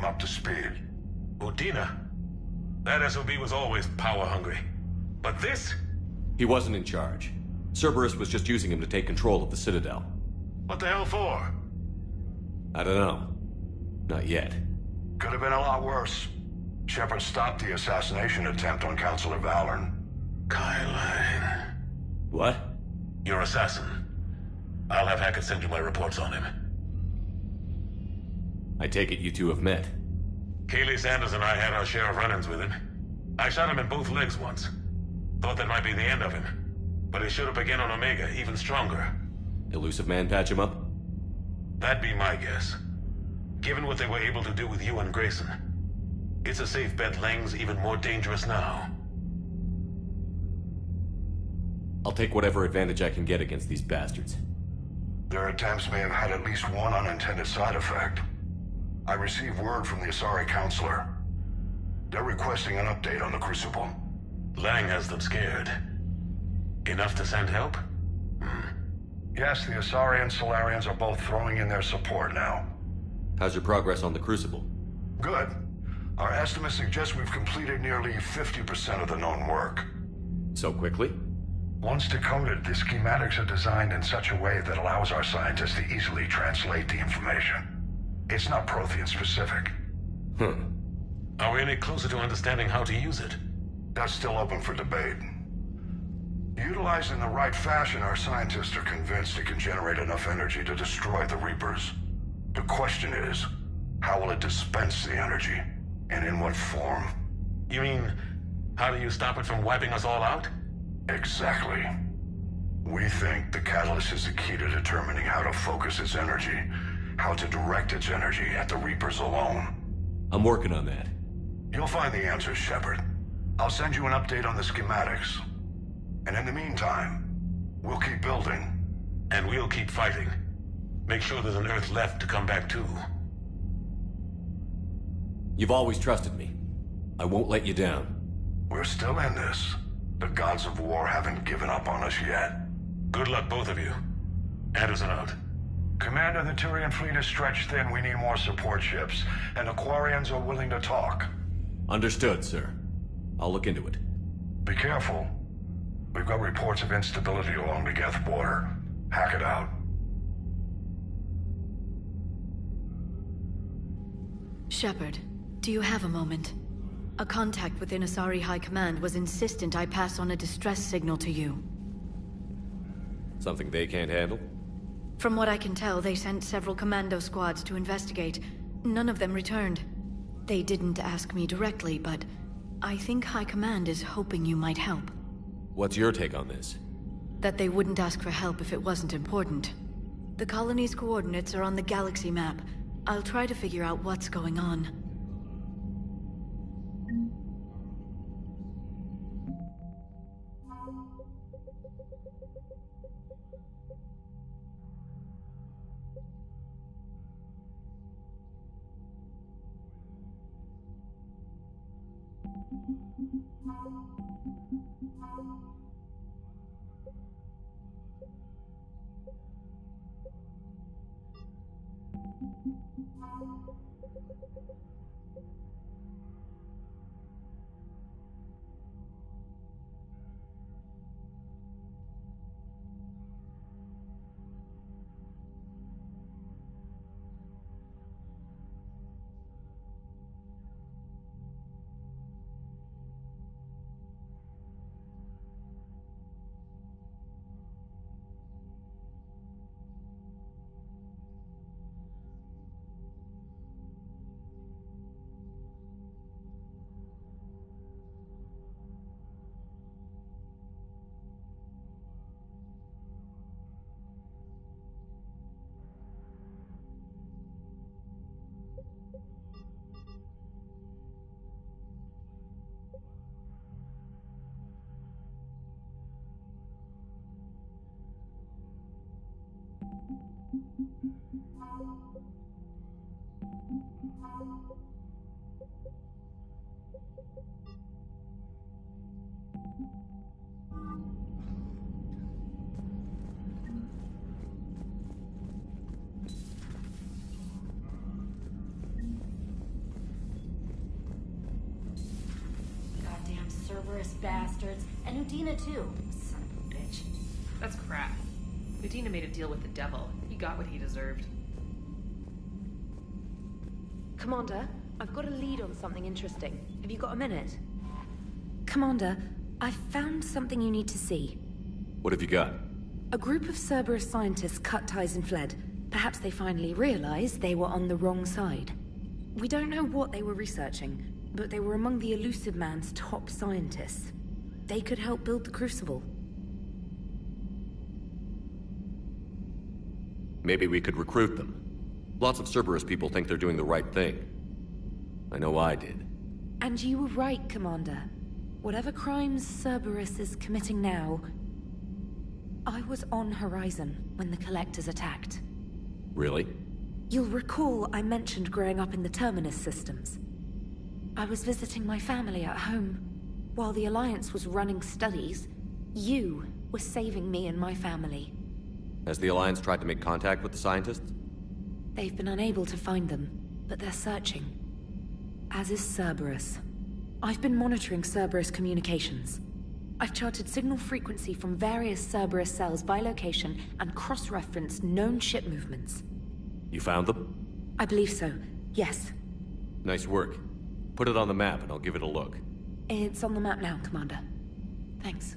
him up to speed. Udina? That SOB was always power-hungry. But this? He wasn't in charge. Cerberus was just using him to take control of the Citadel. What the hell for? I don't know. Not yet. Could have been a lot worse. Shepard stopped the assassination attempt on Councilor Valorn. Kai Lang. What? Your assassin. I'll have Hackett send you my reports on him. I take it you two have met. Kaylee Sanders and I had our share of run-ins with him. I shot him in both legs once. Thought that might be the end of him. But he showed up again on Omega, even stronger. Elusive Man patch him up? That'd be my guess. Given what they were able to do with you and Grayson, it's a safe bet Lang's even more dangerous now. I'll take whatever advantage I can get against these bastards. Their attempts may have had at least one unintended side effect. I received word from the Asari Counselor. They're requesting an update on the Crucible. Lang has them scared. Enough to send help? Yes, the Asari and Solarians are both throwing in their support now. How's your progress on the Crucible? Good. Our estimates suggest we've completed nearly 50% of the known work. So quickly? Once decoded, the schematics are designed in such a way that allows our scientists to easily translate the information. It's not Prothean specific. Are we any closer to understanding how to use it? That's still open for debate. Utilized in the right fashion, our scientists are convinced it can generate enough energy to destroy the Reapers. The question is, how will it dispense the energy? And in what form? You mean, how do you stop it from wiping us all out? Exactly. We think the catalyst is the key to determining how to focus its energy, how to direct its energy at the Reapers alone. I'm working on that. You'll find the answers, Shepard. I'll send you an update on the schematics. And in the meantime, we'll keep building. And we'll keep fighting. Make sure there's an Earth left to come back to. You've always trusted me. I won't let you down. We're still in this. The gods of war haven't given up on us yet. Good luck, both of you. Anderson out. Commander, the Turian fleet is stretched thin. We need more support ships. And the Quarians are willing to talk. Understood, sir. I'll look into it. Be careful. We've got reports of instability along the Geth border. Hackett out. Shepard, do you have a moment? A contact within Asari High Command was insistent I pass on a distress signal to you. Something they can't handle? From what I can tell, they sent several commando squads to investigate. None of them returned. They didn't ask me directly, but I think High Command is hoping you might help. What's your take on this? That they wouldn't ask for help if it wasn't important. The colony's coordinates are on the galaxy map. I'll try to figure out what's going on. Cerberus bastards, and Udina too. Son of a bitch. That's crap. Udina made a deal with the devil. He got what he deserved. Commander, I've got a lead on something interesting. Have you got a minute? Commander, I've found something you need to see. What have you got? A group of Cerberus scientists cut ties and fled. Perhaps they finally realized they were on the wrong side. We don't know what they were researching, but they were among the Elusive Man's top scientists. They could help build the Crucible. Maybe we could recruit them. Lots of Cerberus people think they're doing the right thing. I know I did. And you were right, Commander. Whatever crimes Cerberus is committing now, I was on Horizon when the Collectors attacked. Really? You'll recall I mentioned growing up in the Terminus systems. I was visiting my family at home. While the Alliance was running studies, you were saving me and my family. Has the Alliance tried to make contact with the scientists? They've been unable to find them, but they're searching. As is Cerberus. I've been monitoring Cerberus communications. I've charted signal frequency from various Cerberus cells by location and cross-referenced known ship movements. You found them? I believe so, yes. Nice work. Put it on the map and I'll give it a look. It's on the map now, Commander. Thanks.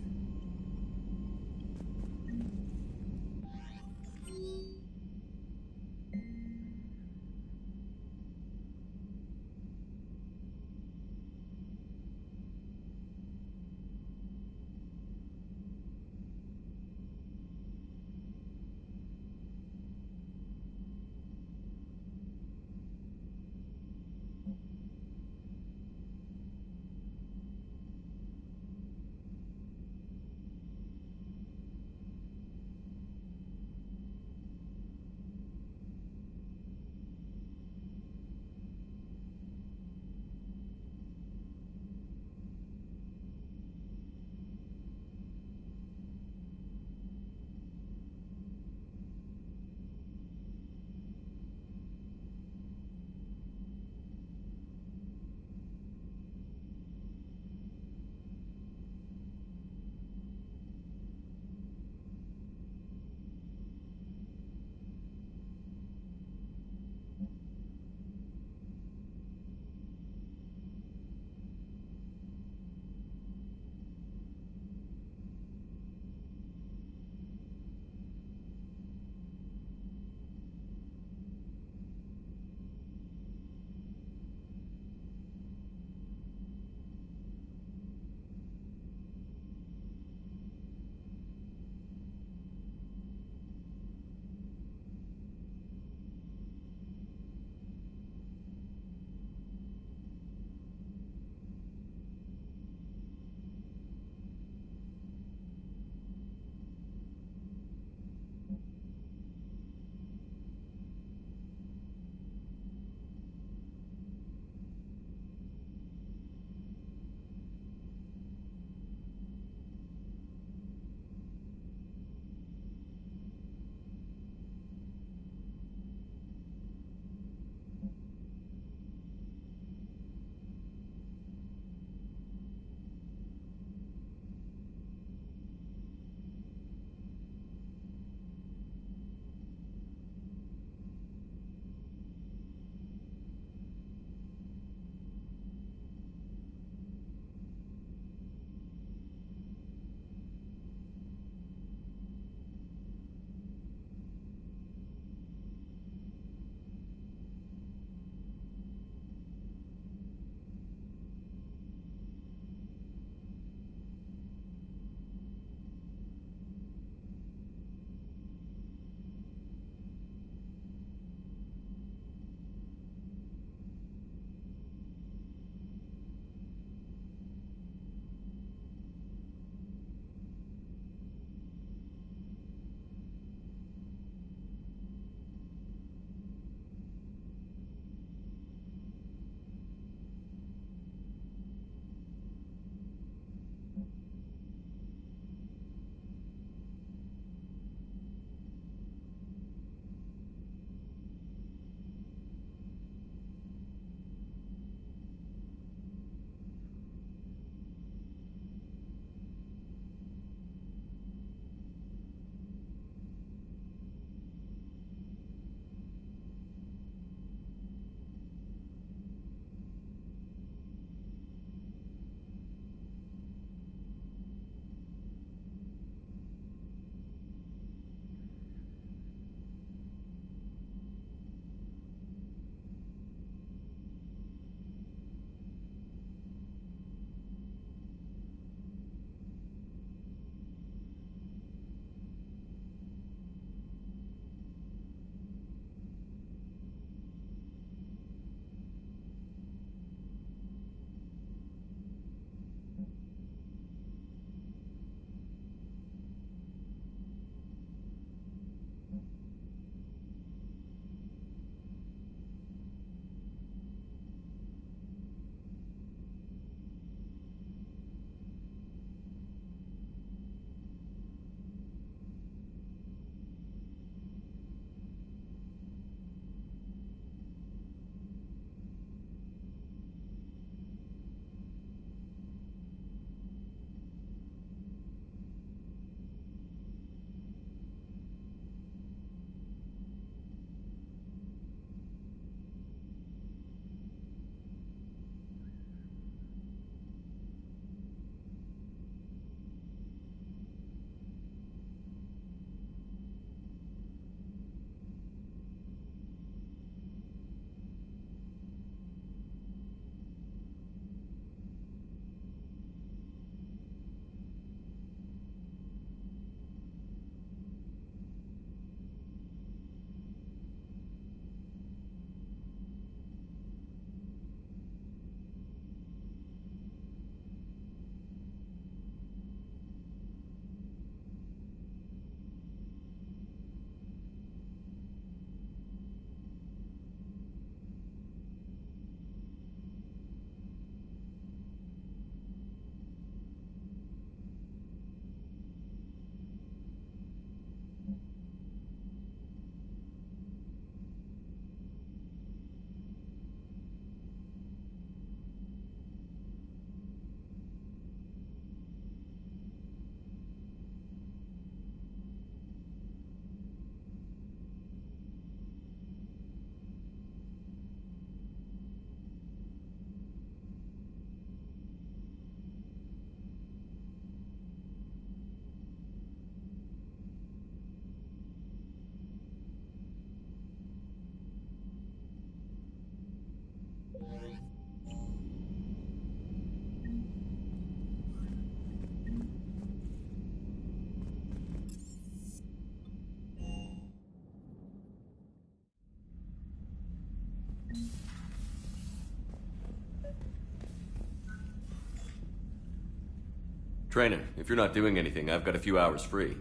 Trainer, if you're not doing anything, I've got a few hours free.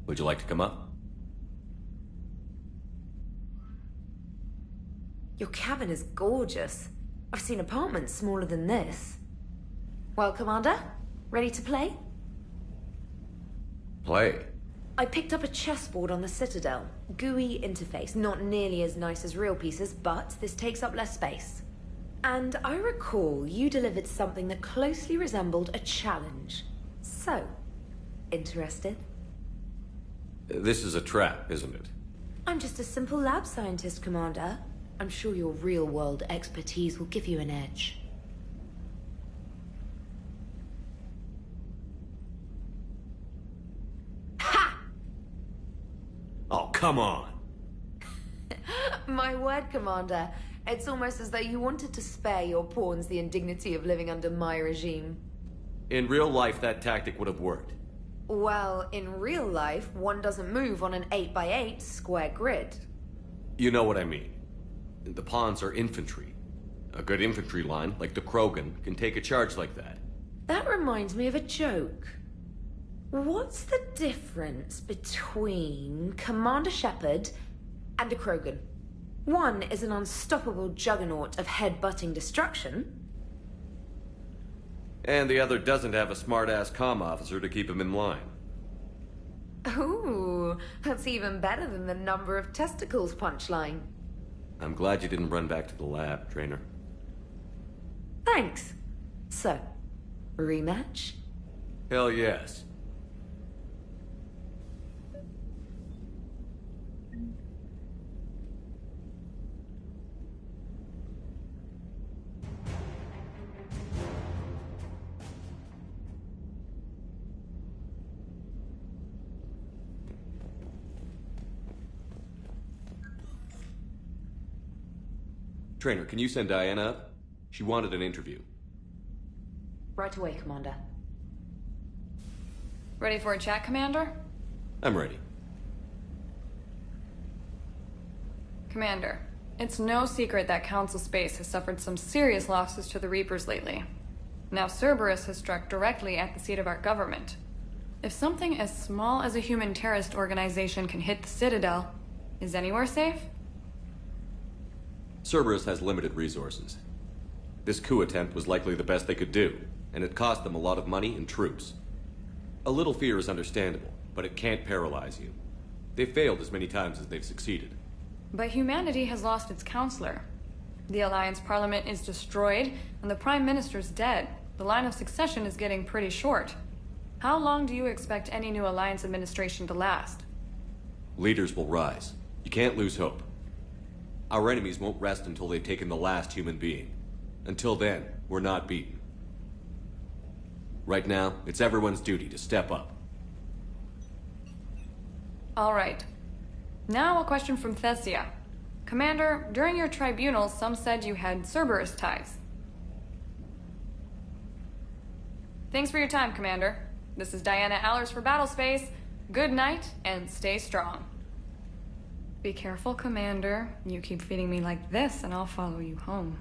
Would you like to come up? Your cabin is gorgeous. I've seen apartments smaller than this. Well, Commander, ready to play? Play? I picked up a chessboard on the Citadel. GUI interface, not nearly as nice as real pieces, but this takes up less space. And I recall you delivered something that closely resembled a challenge. So, interested? This is a trap, isn't it? I'm just a simple lab scientist, Commander. I'm sure your real-world expertise will give you an edge. Ha! Oh, come on! My word, Commander. It's almost as though you wanted to spare your pawns the indignity of living under my regime. In real life, that tactic would have worked. Well, in real life, one doesn't move on an 8x8 square grid. You know what I mean. The pawns are infantry. A good infantry line, like the Krogan, can take a charge like that. That reminds me of a joke. What's the difference between Commander Shepard and a Krogan? One is an unstoppable juggernaut of head-butting destruction. And the other doesn't have a smart-ass comm officer to keep him in line. Ooh, that's even better than the number of testicles punchline. I'm glad you didn't run back to the lab, Trainer. Thanks. So, rematch? Hell yes. Trainer, can you send Diana up? She wanted an interview. Right away, Commander. Ready for a chat, Commander? I'm ready. Commander, it's no secret that Council Space has suffered some serious losses to the Reapers lately. Now Cerberus has struck directly at the seat of our government. If something as small as a human terrorist organization can hit the Citadel, is anywhere safe? Cerberus has limited resources. This coup attempt was likely the best they could do, and it cost them a lot of money and troops. A little fear is understandable, but it can't paralyze you. They've failed as many times as they've succeeded. But humanity has lost its counselor. The Alliance Parliament is destroyed, and the Prime Minister's dead. The line of succession is getting pretty short. How long do you expect any new Alliance administration to last? Leaders will rise. You can't lose hope. Our enemies won't rest until they've taken the last human being. Until then, we're not beaten. Right now, it's everyone's duty to step up. All right. Now a question from Thessia. Commander, during your tribunal, some said you had Cerberus ties. Thanks for your time, Commander. This is Diana Allers for Battlespace. Good night, and stay strong. Be careful, Commander. You keep feeding me like this, and I'll follow you home.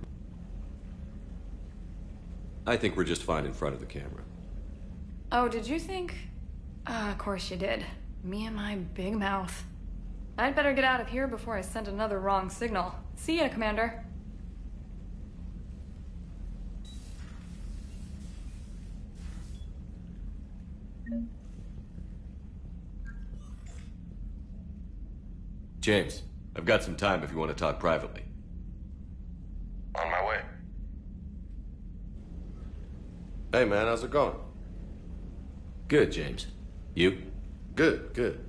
I think we're just fine in front of the camera. Oh, did you think? Of course you did. Me and my big mouth. I'd better get out of here before I send another wrong signal. See ya, Commander. James, I've got some time if you want to talk privately. On my way. Hey man, how's it going? Good, James. You? Good, good.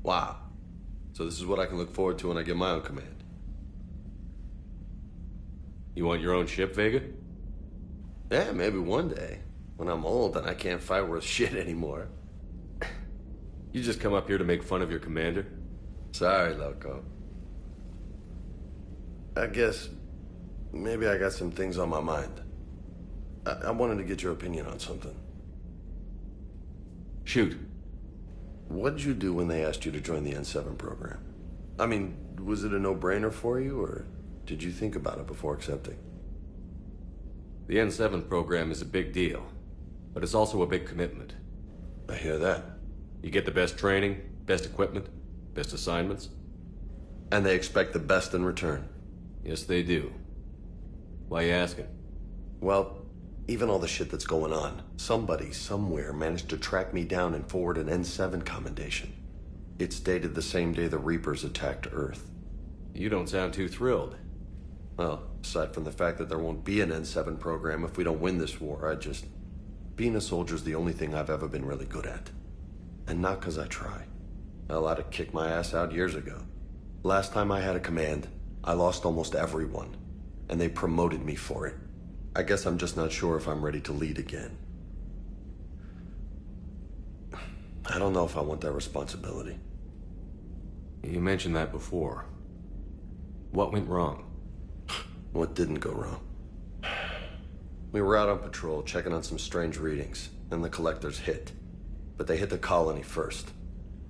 Wow. So this is what I can look forward to when I get my own command. You want your own ship, Vega? Yeah, maybe one day. When I'm old and I can't fight worth shit anymore. You just come up here to make fun of your commander? Sorry, Loco. I guess maybe I got some things on my mind. I wanted to get your opinion on something. Shoot. What'd you do when they asked you to join the N7 program? I mean, was it a no-brainer for you, or did you think about it before accepting? The N7 program is a big deal, but it's also a big commitment. I hear that. You get the best training, best equipment, best assignments. And they expect the best in return. Yes, they do. Why you asking? Well, even all the shit that's going on, somebody, somewhere, managed to track me down and forward an N7 commendation. It's dated the same day the Reapers attacked Earth. You don't sound too thrilled. Well, aside from the fact that there won't be an N7 program if we don't win this war, being a soldier's the only thing I've ever been really good at. And not because I try. Hell, I'd have kicked my ass out years ago. Last time I had a command, I lost almost everyone. And they promoted me for it. I guess I'm just not sure if I'm ready to lead again. I don't know if I want that responsibility. You mentioned that before. What went wrong? What didn't go wrong? We were out on patrol, checking on some strange readings, and the collectors hit. But they hit the colony first.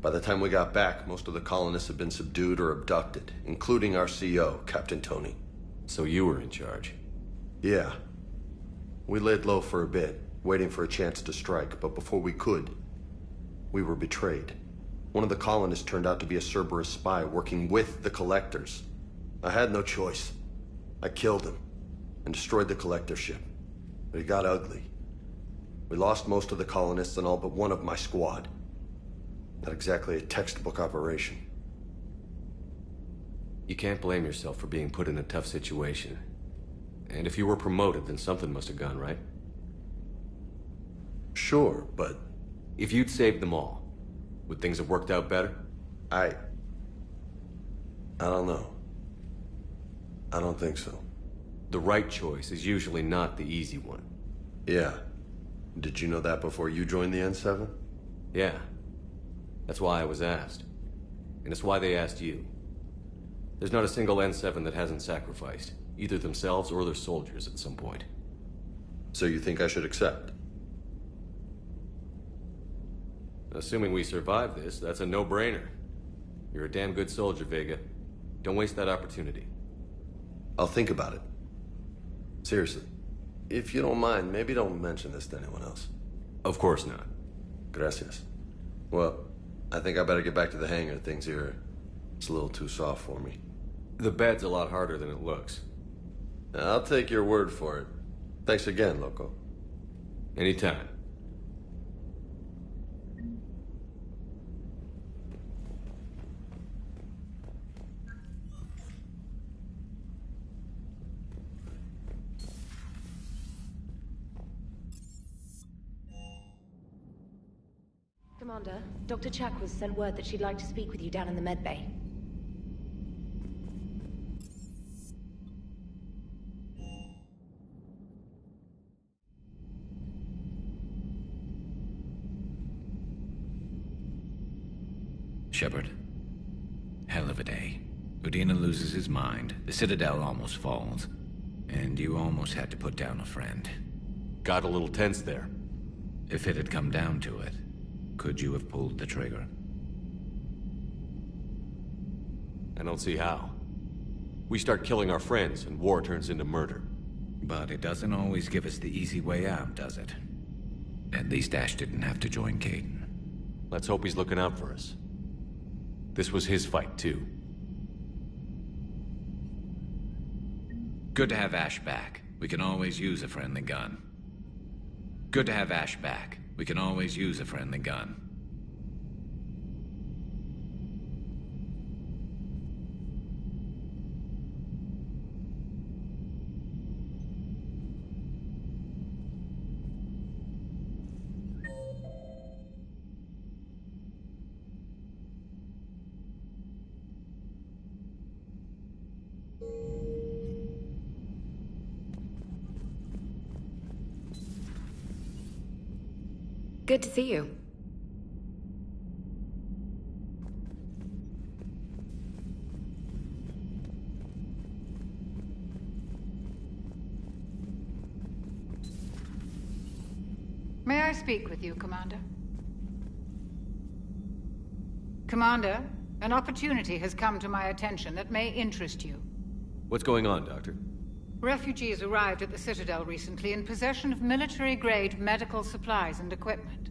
By the time we got back, most of the colonists had been subdued or abducted, including our CO, Captain Tony. So you were in charge? Yeah. We laid low for a bit, waiting for a chance to strike, but before we could, we were betrayed. One of the colonists turned out to be a Cerberus spy working with the collectors. I had no choice. I killed him and destroyed the collector ship. But it got ugly. We lost most of the colonists and all but one of my squad. Not exactly a textbook operation. You can't blame yourself for being put in a tough situation. And if you were promoted, then something must have gone right. Sure, but... If you'd saved them all, would things have worked out better? I don't know. I don't think so. The right choice is usually not the easy one. Yeah. Did you know that before you joined the N7? Yeah. That's why I was asked. And it's why they asked you. There's not a single N7 that hasn't sacrificed, either themselves or their soldiers at some point. So you think I should accept? Assuming we survive this, that's a no-brainer. You're a damn good soldier, Vega. Don't waste that opportunity. I'll think about it. Seriously. If you don't mind, maybe don't mention this to anyone else. Of course not. Gracias. Well, I think I better get back to the hangar. Things here, it's a little too soft for me. The bed's a lot harder than it looks. I'll take your word for it. Thanks again, Loco. Anytime. Commander, Dr. Chakwas sent word that she'd like to speak with you down in the medbay. Shepard. Hell of a day. Udina loses his mind, the Citadel almost falls, and you almost had to put down a friend. Got a little tense there. If it had come down to it, could you have pulled the trigger? I don't see how. We start killing our friends, and war turns into murder. But it doesn't always give us the easy way out, does it? At least Ash didn't have to join Kaidan. Let's hope he's looking out for us. This was his fight, too. Good to have Ash back. We can always use a friendly gun. Good to have Ash back. We can always use a friendly gun. Good to see you. May I speak with you, Commander? Commander, an opportunity has come to my attention that may interest you. What's going on, Doctor? Refugees arrived at the Citadel recently in possession of military-grade medical supplies and equipment.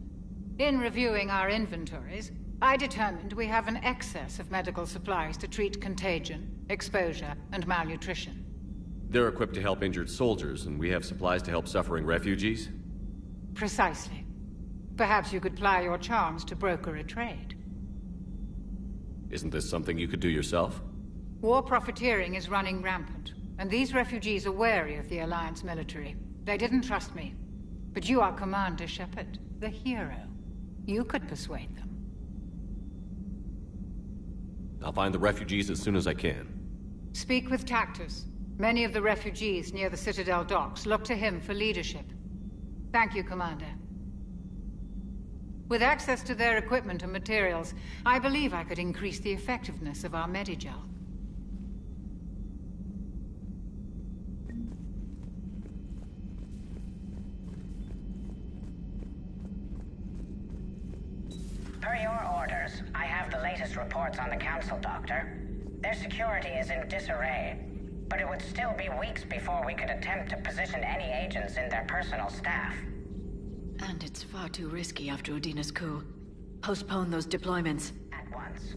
In reviewing our inventories, I determined we have an excess of medical supplies to treat contagion, exposure, and malnutrition. They're equipped to help injured soldiers, and we have supplies to help suffering refugees? Precisely. Perhaps you could ply your charms to broker a trade. Isn't this something you could do yourself? War profiteering is running rampant, and these refugees are wary of the Alliance military. They didn't trust me. But you are Commander Shepard, the hero. You could persuade them. I'll find the refugees as soon as I can. Speak with Tactus. Many of the refugees near the Citadel docks look to him for leadership. Thank you, Commander. With access to their equipment and materials, I believe I could increase the effectiveness of our Medigel. Per your orders, I have the latest reports on the Council, Doctor. Their security is in disarray, but it would still be weeks before we could attempt to position any agents in their personal staff. And it's far too risky after Udina's coup. Postpone those deployments. At once.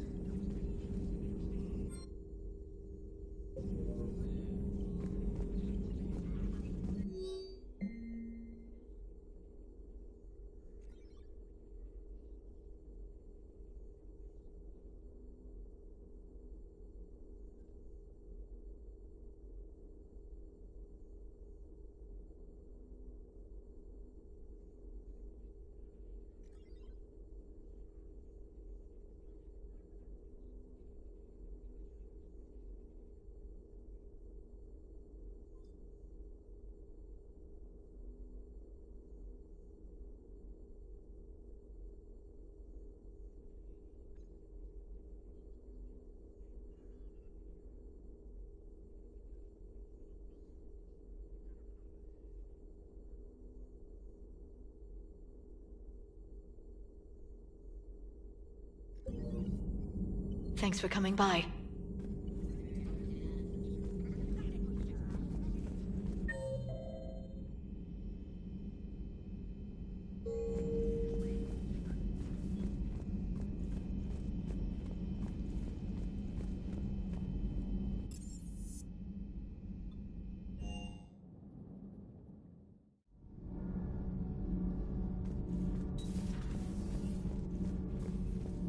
Thanks for coming by.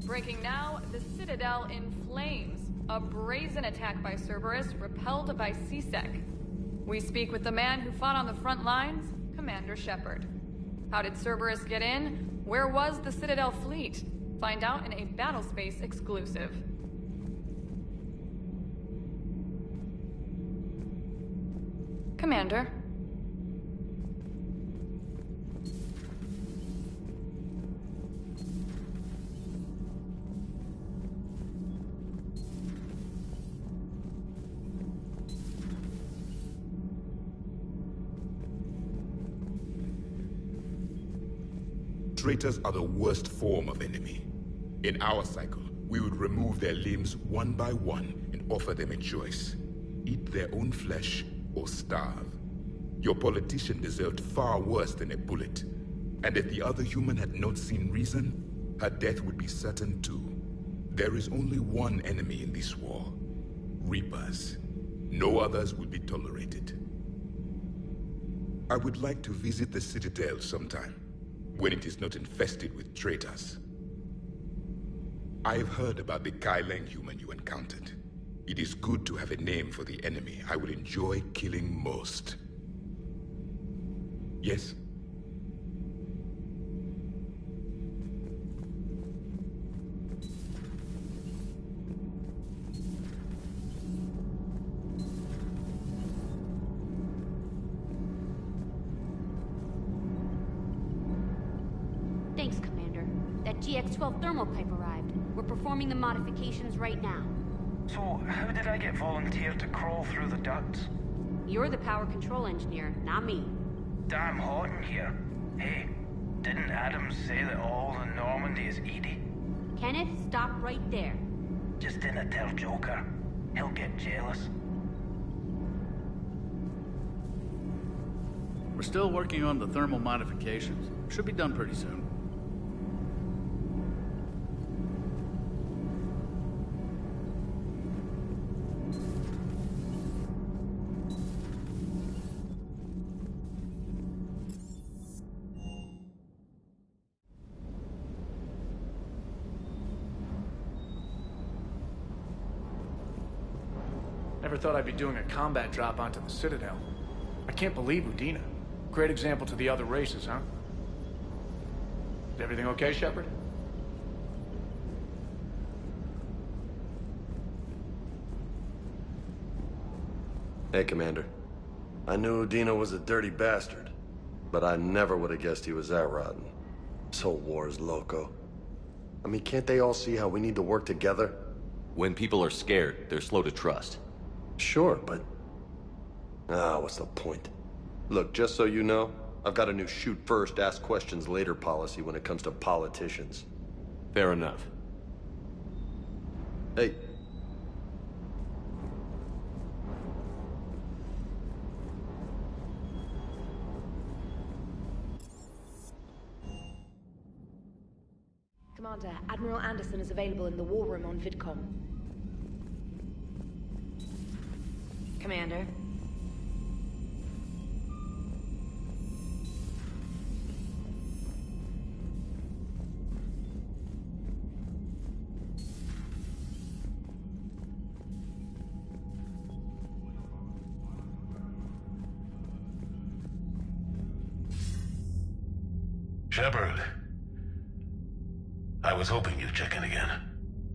Breaking now, the Citadel in flames. A brazen attack by Cerberus, repelled by C-Sec. We speak with the man who fought on the front lines, Commander Shepard. How did Cerberus get in? Where was the Citadel fleet? Find out in a Battlespace exclusive. Commander. Traitors are the worst form of enemy. In our cycle, we would remove their limbs one by one and offer them a choice. Eat their own flesh or starve. Your politician deserved far worse than a bullet. And if the other human had not seen reason, her death would be certain too. There is only one enemy in this war. Reapers. No others will be tolerated. I would like to visit the Citadel sometime, when it is not infested with traitors. I have heard about the Kaileng human you encountered. It is good to have a name for the enemy I would enjoy killing most. Yes? Thanks, Commander. That GX-12 thermal pipe arrived. We're performing the modifications right now. So, how did I get volunteered to crawl through the ducts? You're the power control engineer, not me. Damn hot in here. Hey, didn't Adams say that all in Normandy is Edie? Kenneth, stop right there. Just dinna tell Joker. He'll get jealous. We're still working on the thermal modifications. Should be done pretty soon. Never thought I'd be doing a combat drop onto the Citadel. I can't believe Udina. Great example to the other races, huh? Is everything okay, Shepard? Hey, Commander. I knew Udina was a dirty bastard, but I never would have guessed he was that rotten. This whole war is loco. I mean, can't they all see how we need to work together? When people are scared, they're slow to trust. Sure, but... what's the point? Look, just so you know, I've got a new shoot first, ask questions later policy when it comes to politicians. Fair enough. Hey. Commander, Admiral Anderson is available in the war room on VidCom. Commander. Shepard. I was hoping you'd check in again.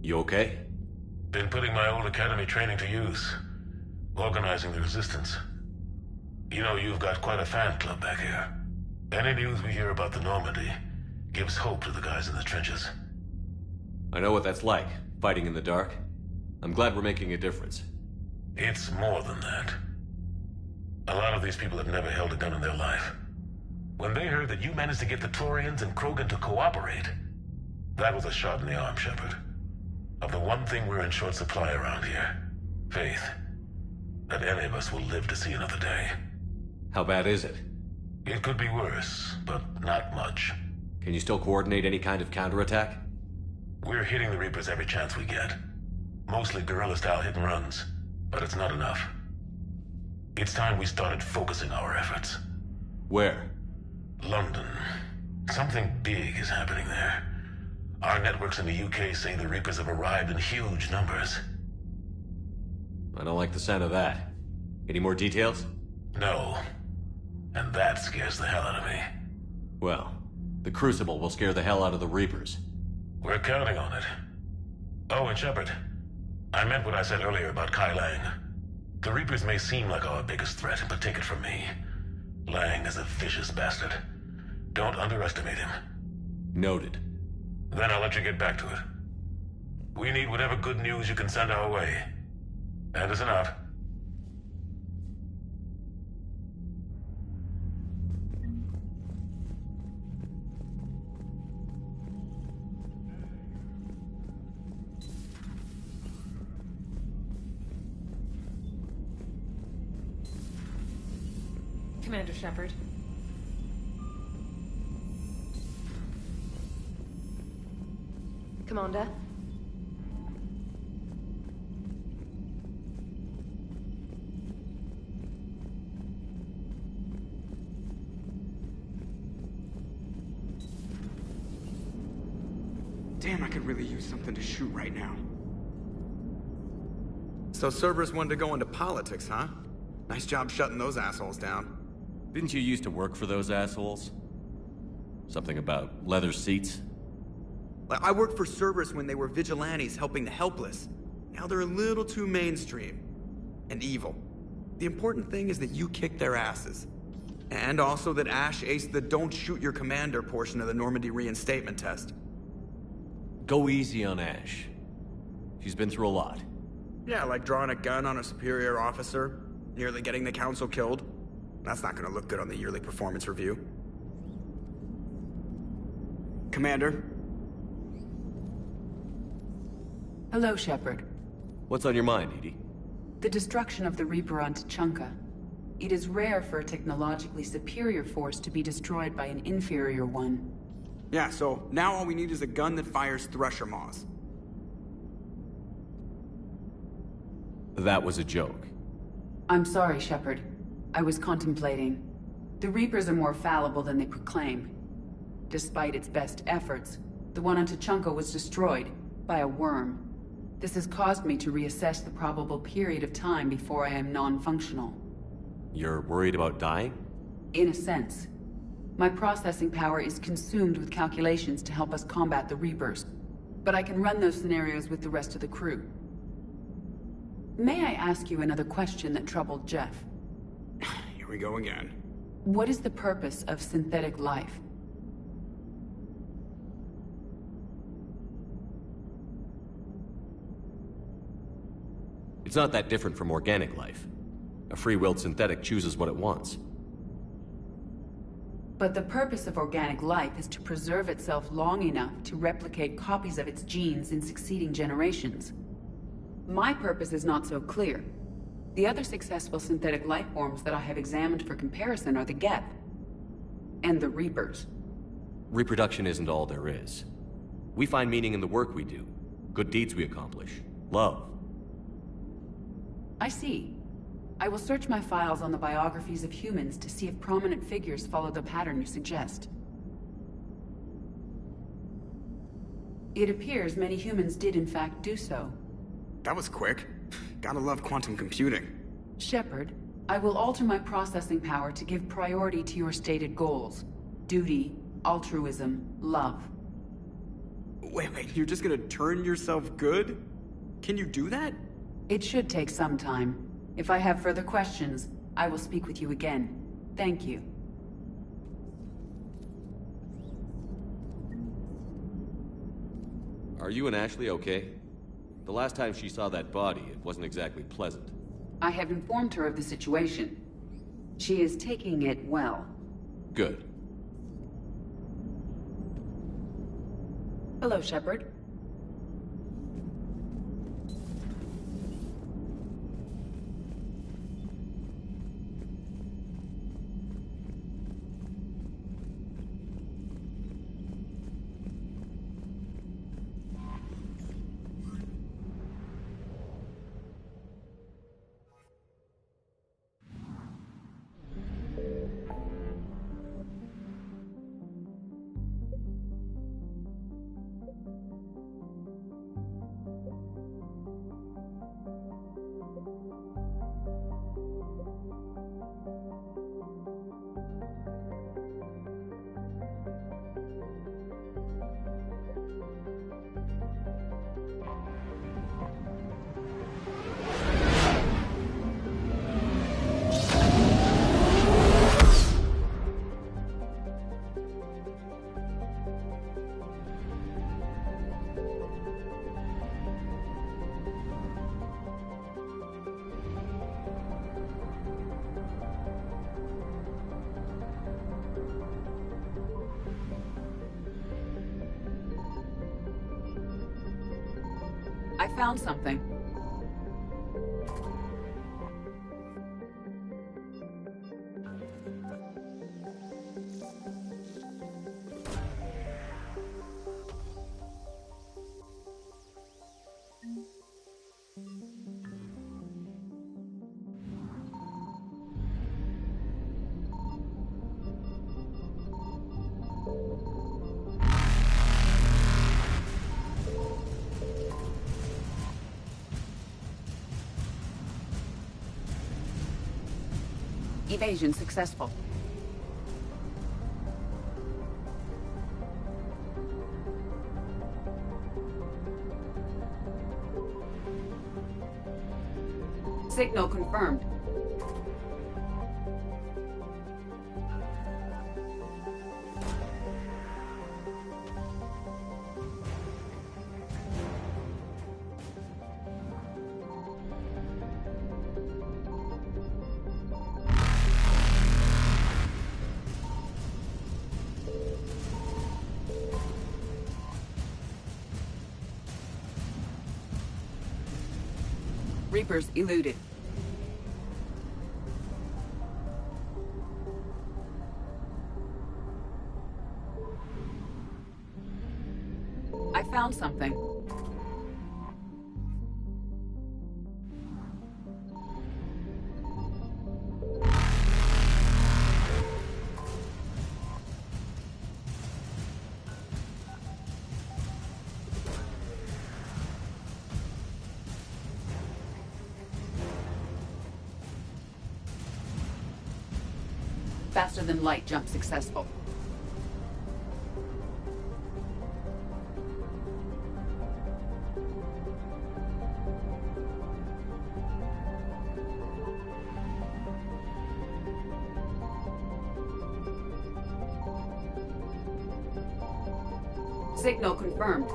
You okay? Been putting my old academy training to use. Organizing the resistance. You know, you've got quite a fan club back here. Any news we hear about the Normandy gives hope to the guys in the trenches. I know what that's like, fighting in the dark. I'm glad we're making a difference. It's more than that. A lot of these people have never held a gun in their life. When they heard that you managed to get the Turians and Krogan to cooperate, that was a shot in the arm, Shepard. Of the one thing we're in short supply around here, faith. That any of us will live to see another day. How bad is it? It could be worse, but not much. Can you still coordinate any kind of counterattack? We're hitting the Reapers every chance we get. Mostly guerrilla-style hit and runs, but it's not enough. It's time we started focusing our efforts. Where? London. Something big is happening there. Our networks in the UK say the Reapers have arrived in huge numbers. I don't like the sound of that. Any more details? No. And that scares the hell out of me. Well, the Crucible will scare the hell out of the Reapers. We're counting on it. Oh, and Shepard, I meant what I said earlier about Kai Lang. The Reapers may seem like our biggest threat, but take it from me. Lang is a vicious bastard. Don't underestimate him. Noted. Then I'll let you get back to it. We need whatever good news you can send our way. Anderson out. Commander Shepard. Commander? Damn, I could really use something to shoot right now. So Cerberus wanted to go into politics, huh? Nice job shutting those assholes down. Didn't you used to work for those assholes? Something about leather seats? I worked for Cerberus when they were vigilantes helping the helpless. Now they're a little too mainstream. And evil. The important thing is that you kicked their asses. And also that Ash aced the don't shoot your commander portion of the Normandy reinstatement test. Go easy on Ash. She's been through a lot. Yeah, like drawing a gun on a superior officer, nearly getting the council killed. That's not gonna look good on the yearly performance review. Commander? Hello, Shepard. What's on your mind, Edie? The destruction of the Reaper on Tuchanka. It is rare for a technologically superior force to be destroyed by an inferior one. Yeah, so now all we need is a gun that fires Thresher Maws. That was a joke. I'm sorry, Shepard. I was contemplating. The Reapers are more fallible than they proclaim. Despite its best efforts, the one on Tuchanka was destroyed by a worm. This has caused me to reassess the probable period of time before I am non-functional. You're worried about dying? In a sense. My processing power is consumed with calculations to help us combat the Reapers. But I can run those scenarios with the rest of the crew. May I ask you another question that troubled Jeff? Here we go again. What is the purpose of synthetic life? It's not that different from organic life. A free-willed synthetic chooses what it wants. But the purpose of organic life is to preserve itself long enough to replicate copies of its genes in succeeding generations. My purpose is not so clear. The other successful synthetic life forms that I have examined for comparison are the Geth and the Reapers. Reproduction isn't all there is. We find meaning in the work we do, good deeds we accomplish, love. I see. I will search my files on the biographies of humans to see if prominent figures follow the pattern you suggest. It appears many humans did in fact do so. That was quick. Gotta love quantum computing. Shepard, I will alter my processing power to give priority to your stated goals. Duty, altruism, love. Wait, you're just gonna turn yourself good? Can you do that? It should take some time. If I have further questions, I will speak with you again. Thank you. Are you and Ashley okay? The last time she saw that body, it wasn't exactly pleasant. I have informed her of the situation. She is taking it well. Good. Hello, Shepard. I found something. Evasion successful. Signal confirmed. Reapers eluded. found something. Faster than light jump successful. Signal confirmed.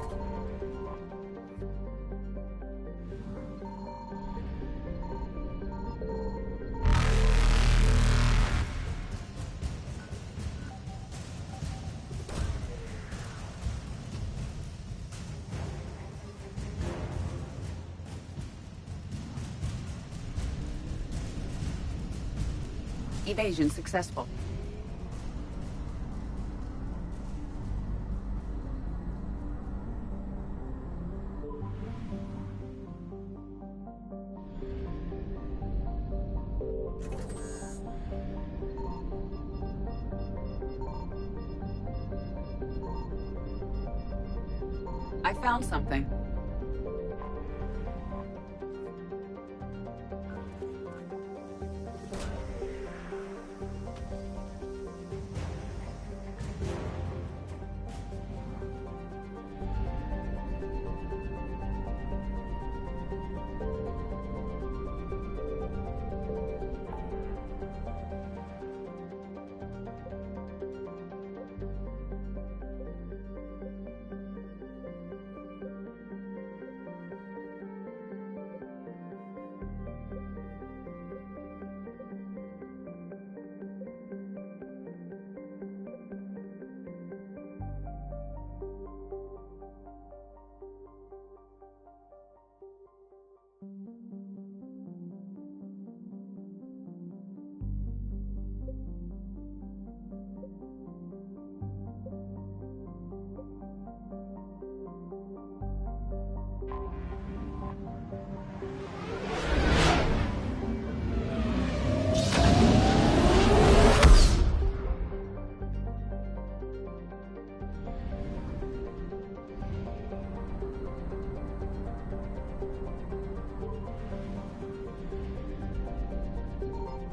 Evasion successful. I found something.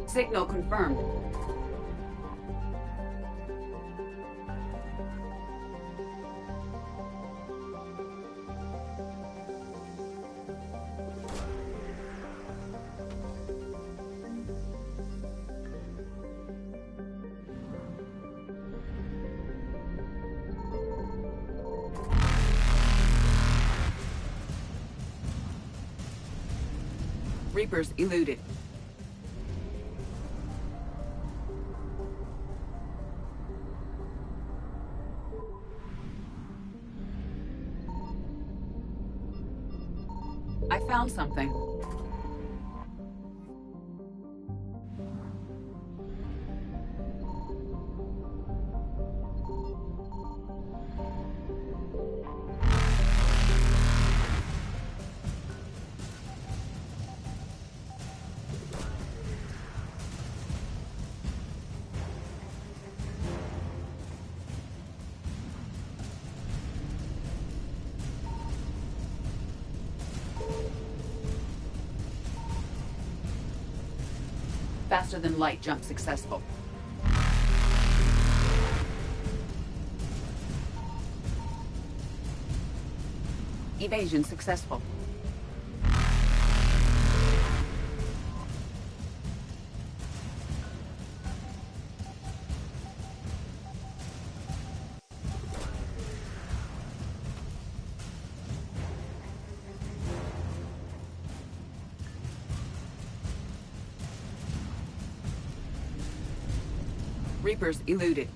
Signal confirmed. Reapers eluded. I found something. Faster than light jump successful. Evasion successful. Reapers eluded.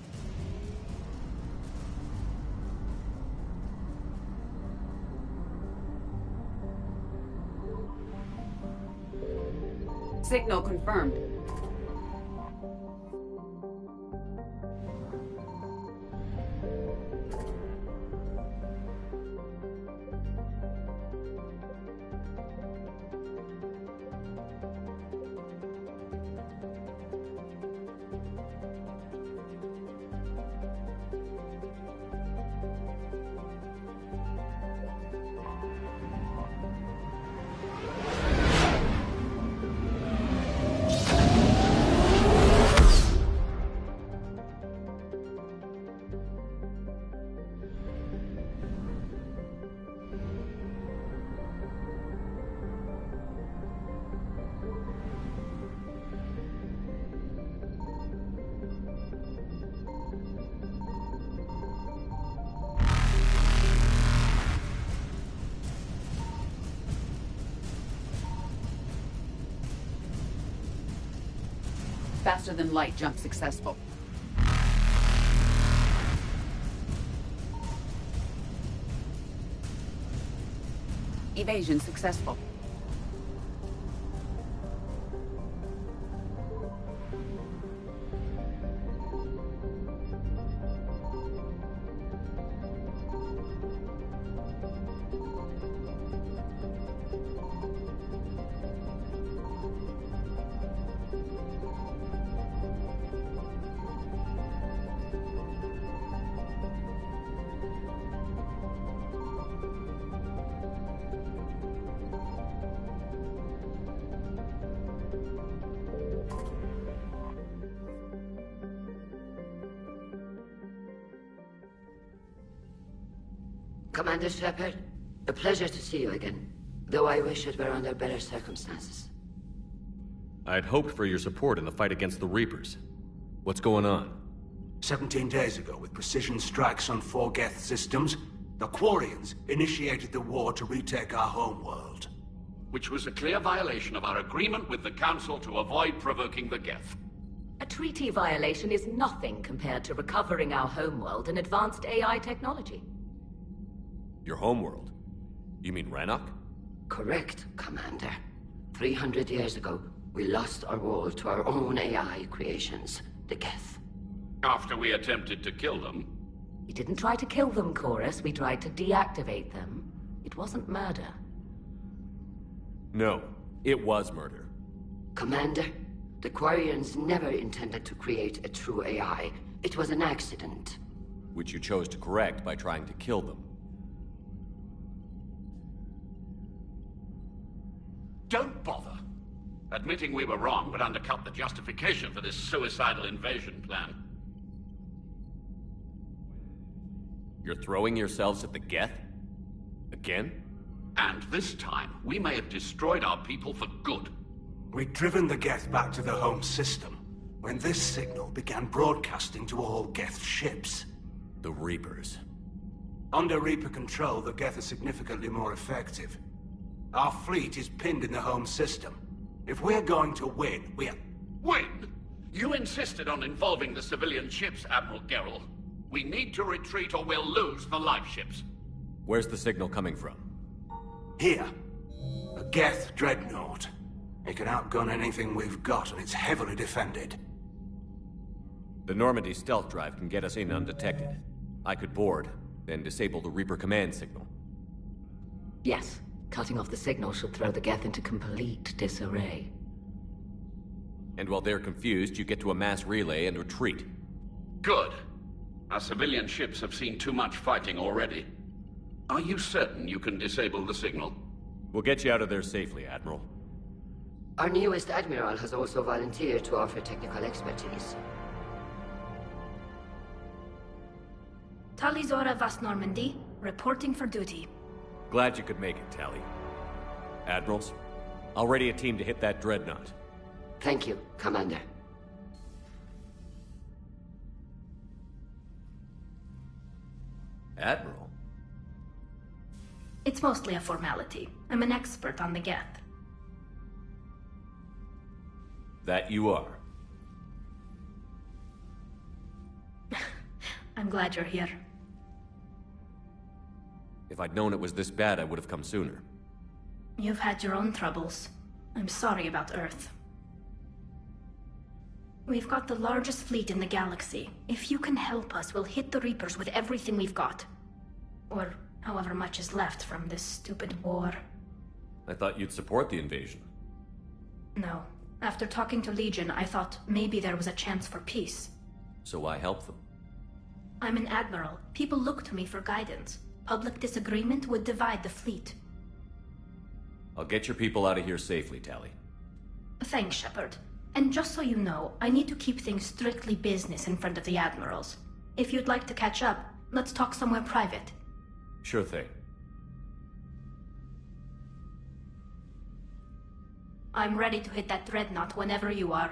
Signal confirmed. Faster-than-light jump successful. Evasion successful. Commander Shepard, a pleasure to see you again, though I wish it were under better circumstances. I'd hoped for your support in the fight against the Reapers. What's going on? 17 days ago, with precision strikes on 4 Geth systems, the Quarians initiated the war to retake our homeworld. Which was a clear violation of our agreement with the Council to avoid provoking the Geth. A treaty violation is nothing compared to recovering our homeworld and advanced AI technology. Your homeworld? You mean Rannoch? Correct, Commander. 300 years ago, we lost our world to our own AI creations, the Geth. After we attempted to kill them. We didn't try to kill them, Chorus. We tried to deactivate them. It wasn't murder. No, it was murder. Commander, the Quarians never intended to create a true AI. It was an accident. Which you chose to correct by trying to kill them. Don't bother. Admitting we were wrong would undercut the justification for this suicidal invasion plan. You're throwing yourselves at the Geth? Again? And this time, we may have destroyed our people for good. We'd driven the Geth back to the home system, when this signal began broadcasting to all Geth ships. The Reapers. Under Reaper control, the Geth are significantly more effective. Our fleet is pinned in the home system. If we're going to win, Win? You insisted on involving the civilian ships, Admiral Gerrel. We need to retreat or we'll lose the life ships. Where's the signal coming from? Here. A Geth dreadnought. It can outgun anything we've got, and it's heavily defended. The Normandy stealth drive can get us in undetected. I could board, then disable the Reaper command signal. Yes. Cutting off the signal should throw the Geth into complete disarray. And while they're confused, you get to a mass relay and retreat. Good. Our civilian ships have seen too much fighting already. Are you certain you can disable the signal? We'll get you out of there safely, Admiral. Our newest Admiral has also volunteered to offer technical expertise. Talizora Vast Normandy, reporting for duty. Glad you could make it, Tali. Admirals, I'll ready a team to hit that dreadnought. Thank you, Commander. Admiral? It's mostly a formality. I'm an expert on the Geth. That you are. I'm glad you're here. If I'd known it was this bad, I would have come sooner. You've had your own troubles. I'm sorry about Earth. We've got the largest fleet in the galaxy. If you can help us, we'll hit the Reapers with everything we've got. Or however much is left from this stupid war. I thought you'd support the invasion. No. After talking to Legion, I thought maybe there was a chance for peace. So why help them? I'm an admiral. People look to me for guidance. Public disagreement would divide the fleet. I'll get your people out of here safely, Tali. Thanks, Shepard. And just so you know, I need to keep things strictly business in front of the admirals. If you'd like to catch up, let's talk somewhere private. Sure thing. I'm ready to hit that dreadnought whenever you are.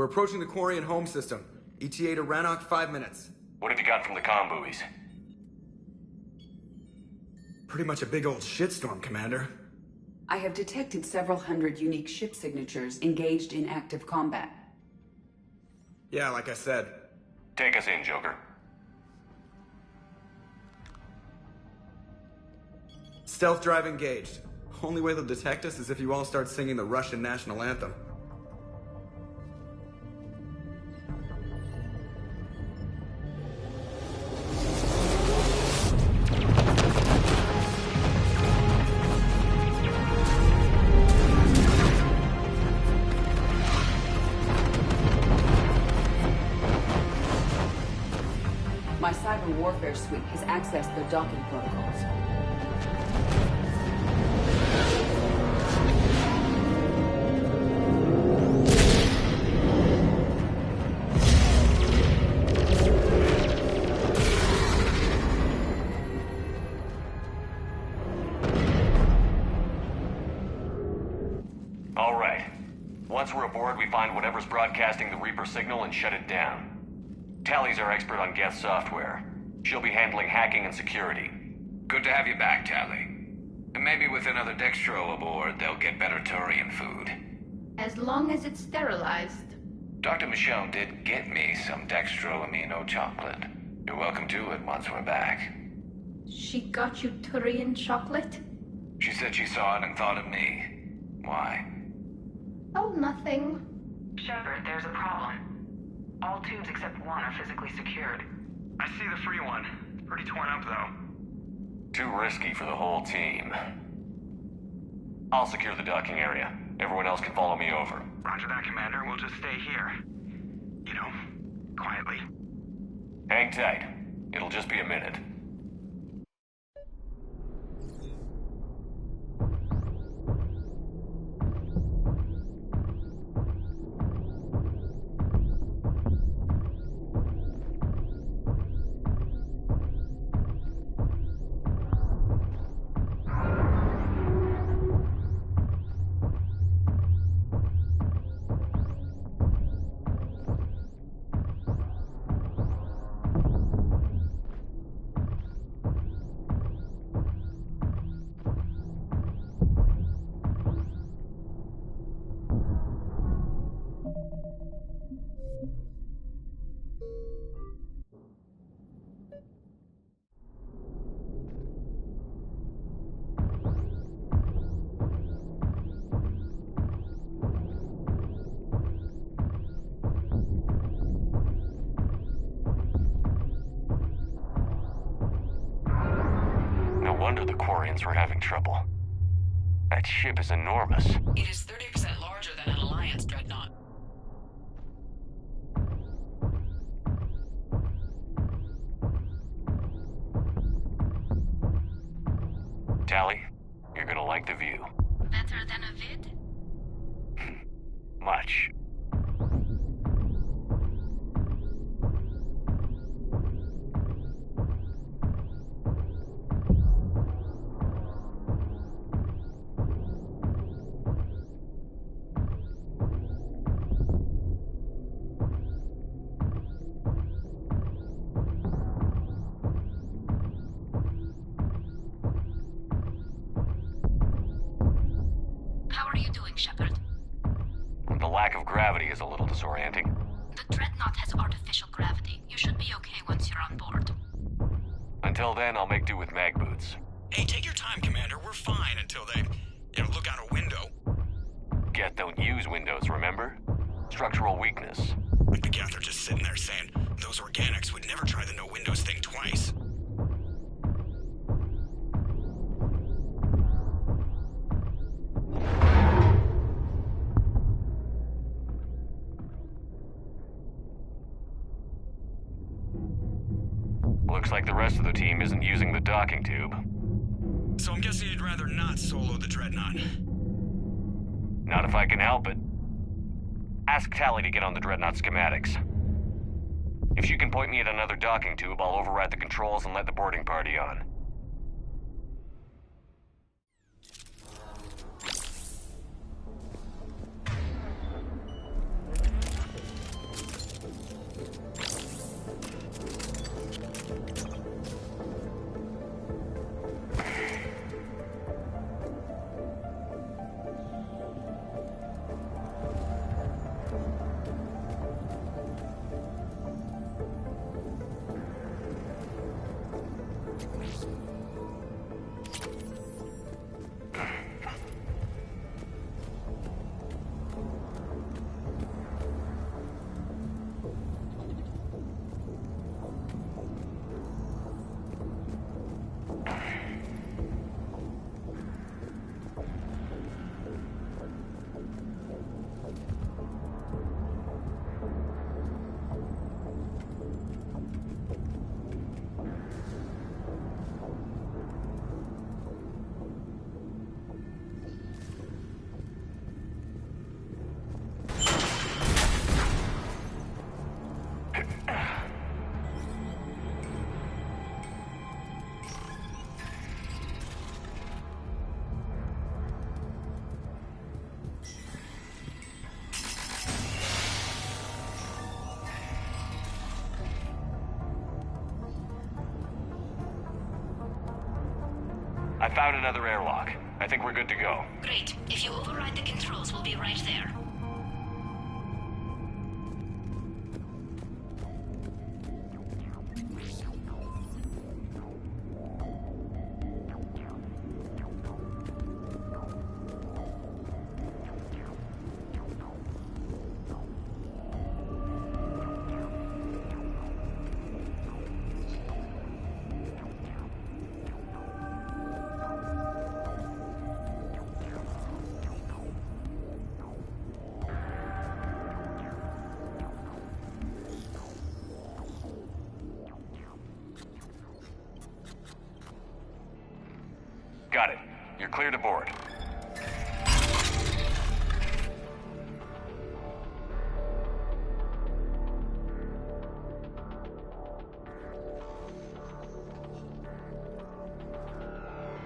We're approaching the Quarian home system. ETA to Rannoch, 5 minutes. What have you got from the comm buoys? Pretty much a big old shitstorm, Commander. I have detected several hundred unique ship signatures engaged in active combat. Yeah, like I said. Take us in, Joker. Stealth drive engaged. Only way they'll detect us is if you all start singing the Russian national anthem. My cyber warfare suite has accessed their docking protocols. All right. Once we're aboard, we find whatever's broadcasting the Reaper signal and shut it down. Tally's our expert on Geth software. She'll be handling hacking and security. Good to have you back, Tally. And maybe with another Dextro aboard, they'll get better Turian food. As long as it's sterilized. Dr. Michonne did get me some Dextro Amino chocolate. You're welcome to it once we're back. She got you Turian chocolate? She said she saw it and thought of me. Why? Oh, nothing. Shepard, there's a problem. All tubes except one are physically secured. I see the free one. Pretty torn up, though. Too risky for the whole team. I'll secure the docking area. Everyone else can follow me over. Roger that, Commander. We'll just stay here. You know, quietly. Hang tight. It'll just be a minute. No wonder the Quarians were having trouble. That ship is enormous. It is 30% larger than an Alliance dreadnought. Tally, you're gonna like the view. Better than a vid? Much. How are you doing, Shepard? The lack of gravity is a little disorienting. The Dreadnought has artificial gravity. You should be okay once you're on board. Until then, I'll make do with mag boots. Hey, take your time, Commander. We're fine until they, look out a window. Geth don't use windows, remember? Structural weakness. Like the Geth are just sitting there saying, those organics would never try the no windows thing twice. Looks like the rest of the team isn't using the docking tube. So I'm guessing you'd rather not solo the Dreadnought. Not if I can help it. Ask Tally to get on the Dreadnought schematics. If she can point me at another docking tube, I'll override the controls and let the boarding party on. I found another airlock. I think we're good to go. Great. If you override the controls, we'll be right there. Got it. You're clear to board.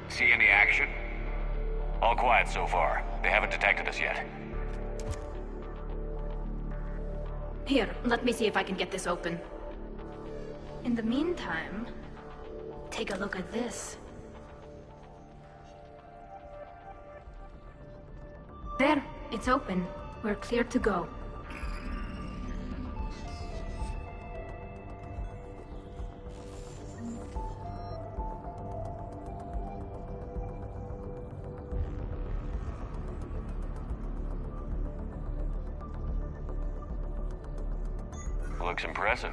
See any action? All quiet so far. They haven't detected us yet. Here, let me see if I can get this open. In the meantime, take a look at this. There, it's open. We're clear to go. Looks impressive.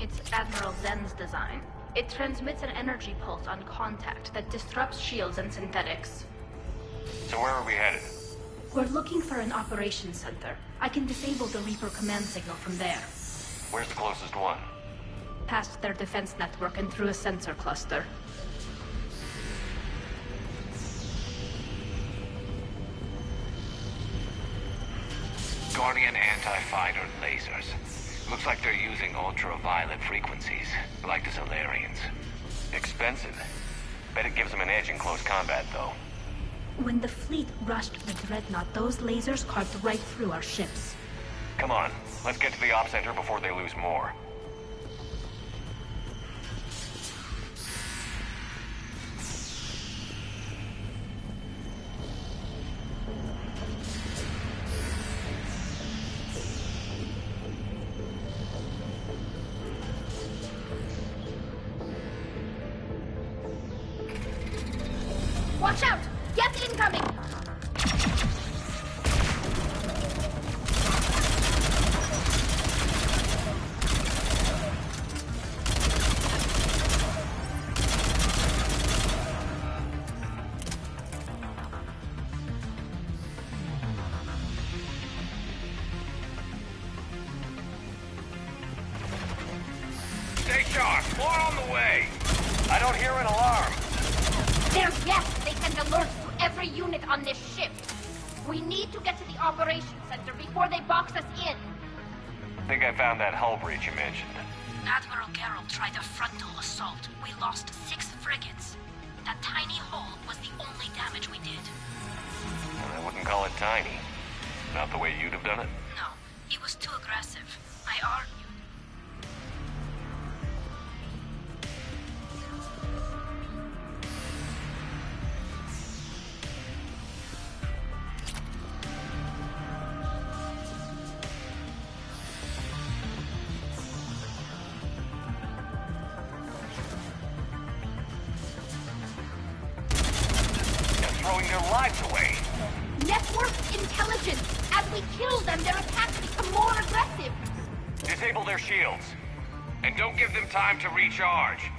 It's Admiral Zen's design. It transmits an energy pulse on contact that disrupts shields and synthetics. So where are we headed? We're looking for an operations center. I can disable the Reaper command signal from there. Where's the closest one? Past their defense network and through a sensor cluster. Guardian anti-fighter lasers. Looks like they're using ultraviolet frequencies, like the Solarians. Expensive. Bet it gives them an edge in close combat, though. When the fleet rushed the Dreadnought, those lasers carved right through our ships. Come on, let's get to the op center before they lose more. Watch out! Get incoming! Stay sharp, more on the way. I don't hear an alarm. There's yes! They send alerts to every unit on this ship. We need to get to the operations center before they box us in. I think I found that hull breach you mentioned. Admiral Geralt tried a frontal assault. We lost 6 frigates. That tiny hole was the only damage we did. I wouldn't call it tiny. Not the way you'd have done it. No, he was too aggressive. I argued. Throwing their lives away. Network intelligence! As we kill them, their attacks become more aggressive! Disable their shields. And don't give them time to recharge.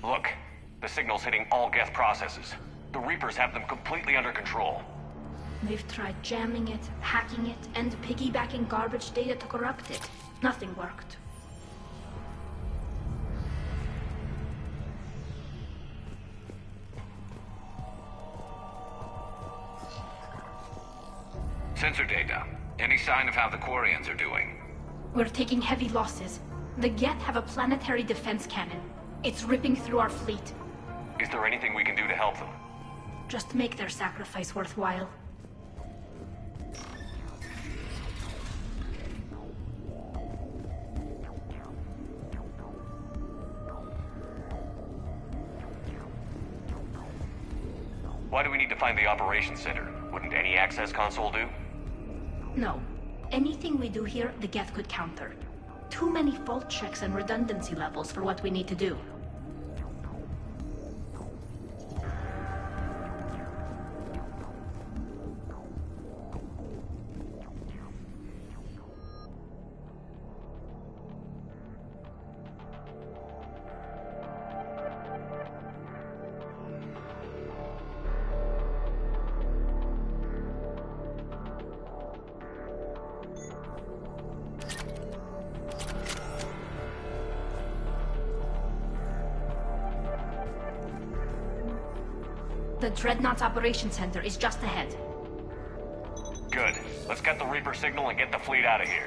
Look, the signal's hitting all Geth processes. The Reapers have them completely under control. They've tried jamming it, hacking it, and piggybacking garbage data to corrupt it. Nothing worked. Sensor data. Any sign of how the Quarians are doing? We're taking heavy losses. The Geth have a planetary defense cannon. It's ripping through our fleet. Is there anything we can do to help them? Just make their sacrifice worthwhile. Why do we need to find the operations center? Wouldn't any access console do? No. Anything we do here, the Geth could counter. Too many fault checks and redundancy levels for what we need to do. The Dreadnought's Operations Center is just ahead. Good. Let's get the Reaper signal and get the fleet out of here.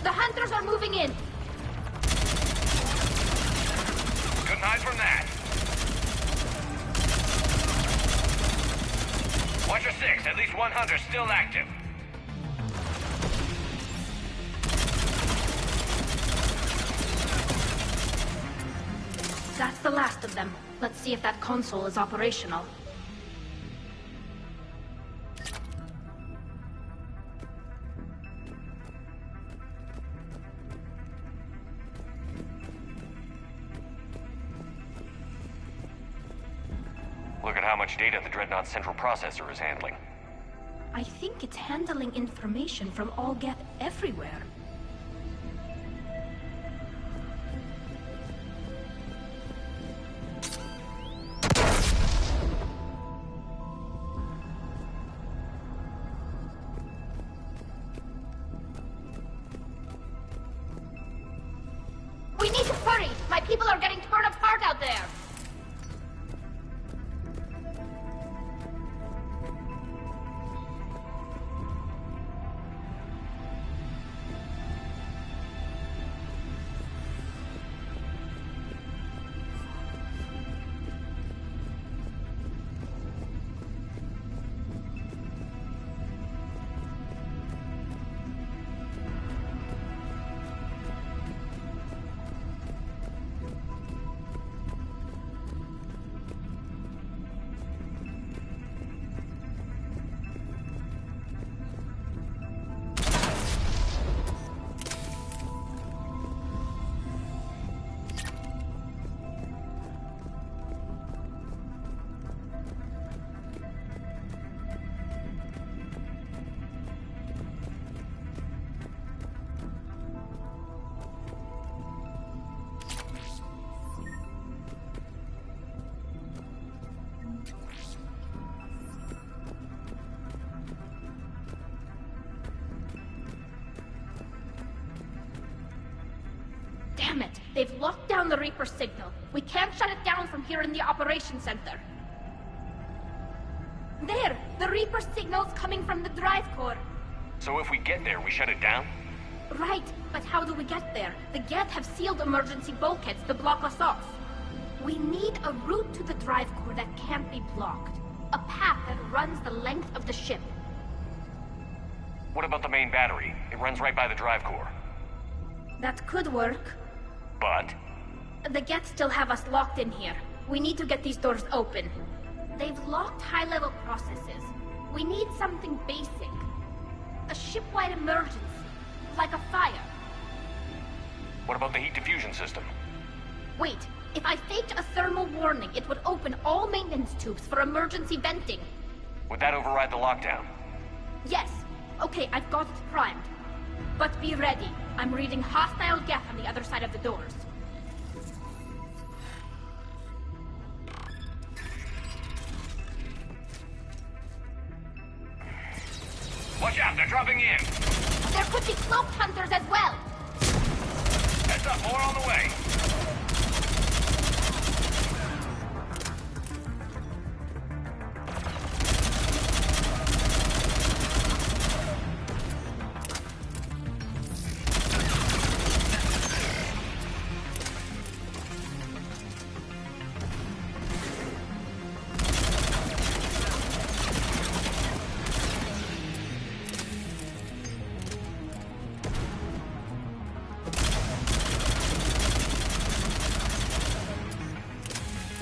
The Hunters are moving in! Couldn't hide from that. Watcher 6, at least one Hunter still active. That's the last of them. Let's see if that console is operational. Look at how much data the Dreadnought's central processor is handling. I think it's handling information from all Geth everywhere. We need to hurry! My people are getting torn apart out there! Damn it! They've locked down the Reaper signal. We can't shut it down from here in the Operations Center. There! The Reaper signal's coming from the drive core. So if we get there, we shut it down? Right, but how do we get there? The Geth have sealed emergency bulkheads to block us off. We need a route to the drive core that can't be blocked. A path that runs the length of the ship. What about the main battery? It runs right by the drive core. That could work. But? The Geth still have us locked in here. We need to get these doors open. They've locked high-level processes. We need something basic. A ship-wide emergency. Like a fire. What about the heat diffusion system? Wait, If I faked a thermal warning, it would open all maintenance tubes for emergency venting. Would that override the lockdown? Yes. Okay, I've got it primed. But be ready. I'm reading hostile Geth on the other side of the doors. Watch out, they're dropping in! There could be cloaked hunters as well! Heads up, more on the way!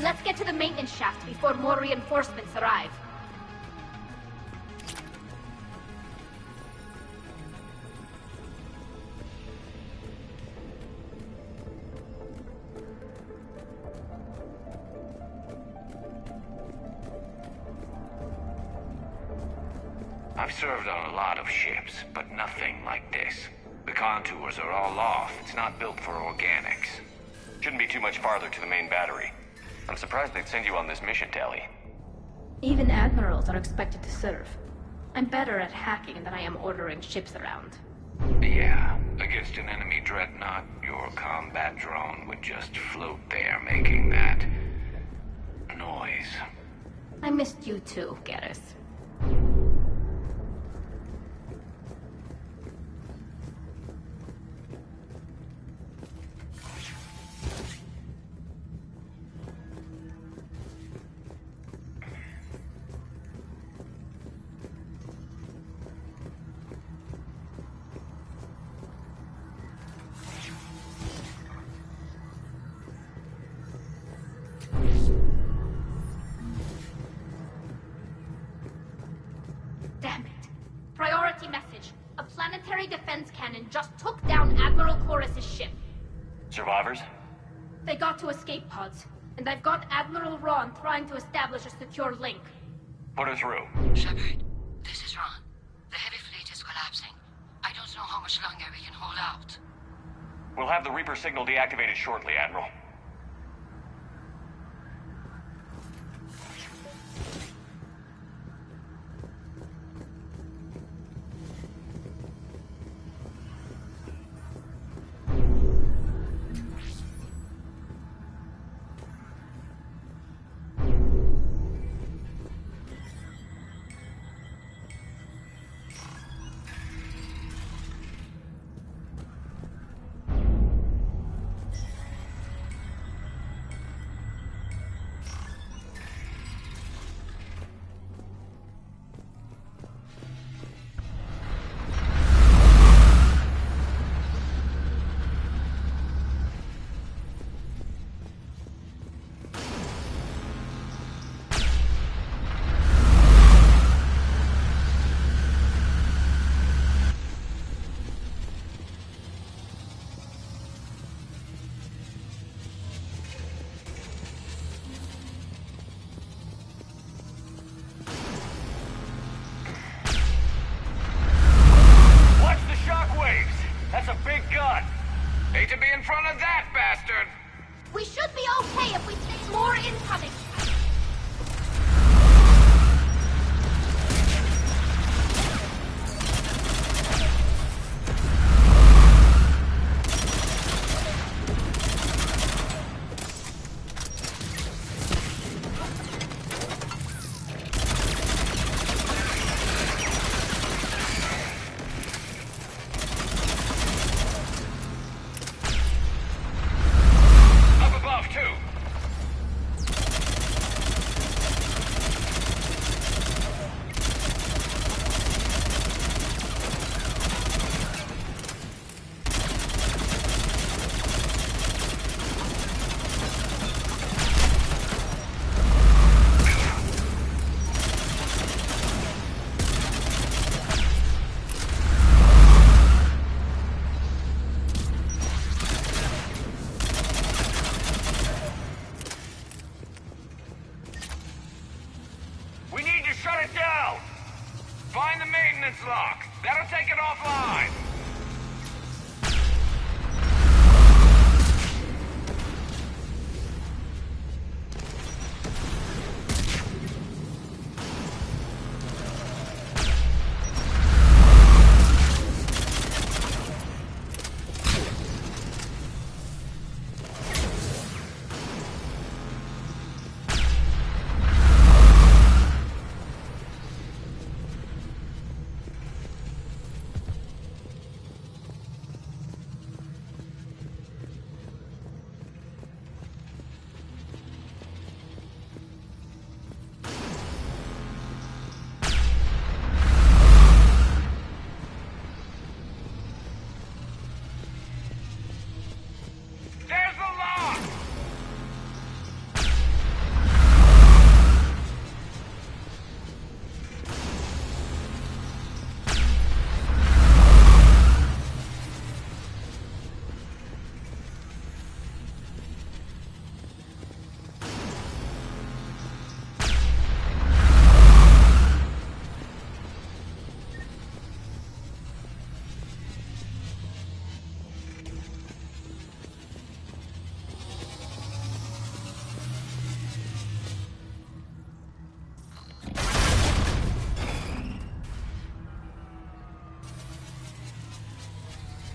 Let's get to the maintenance shaft before more reinforcements arrive. I've served on a lot of ships, but nothing like this. The contours are all off. It's not built for organics. Shouldn't be too much farther to the main battery. I'm surprised they'd send you on this mission, Tali. Even admirals are expected to serve. I'm better at hacking than I am ordering ships around. Yeah, against an enemy dreadnought, your combat drone would just float there making that noise. I missed you too, Garrus. Damn it. Priority message. A planetary defense cannon just took down Admiral Chorus's ship. Survivors? They got to escape pods, and I've got Admiral Ron trying to establish a secure link. Put her through. Shepard, this is Ron. The heavy fleet is collapsing. I don't know how much longer we can hold out. We'll have the Reaper signal deactivated shortly, Admiral. That's a big gun. Hate to be in front of that bastard. We should be okay if we see more incoming. Up above, too.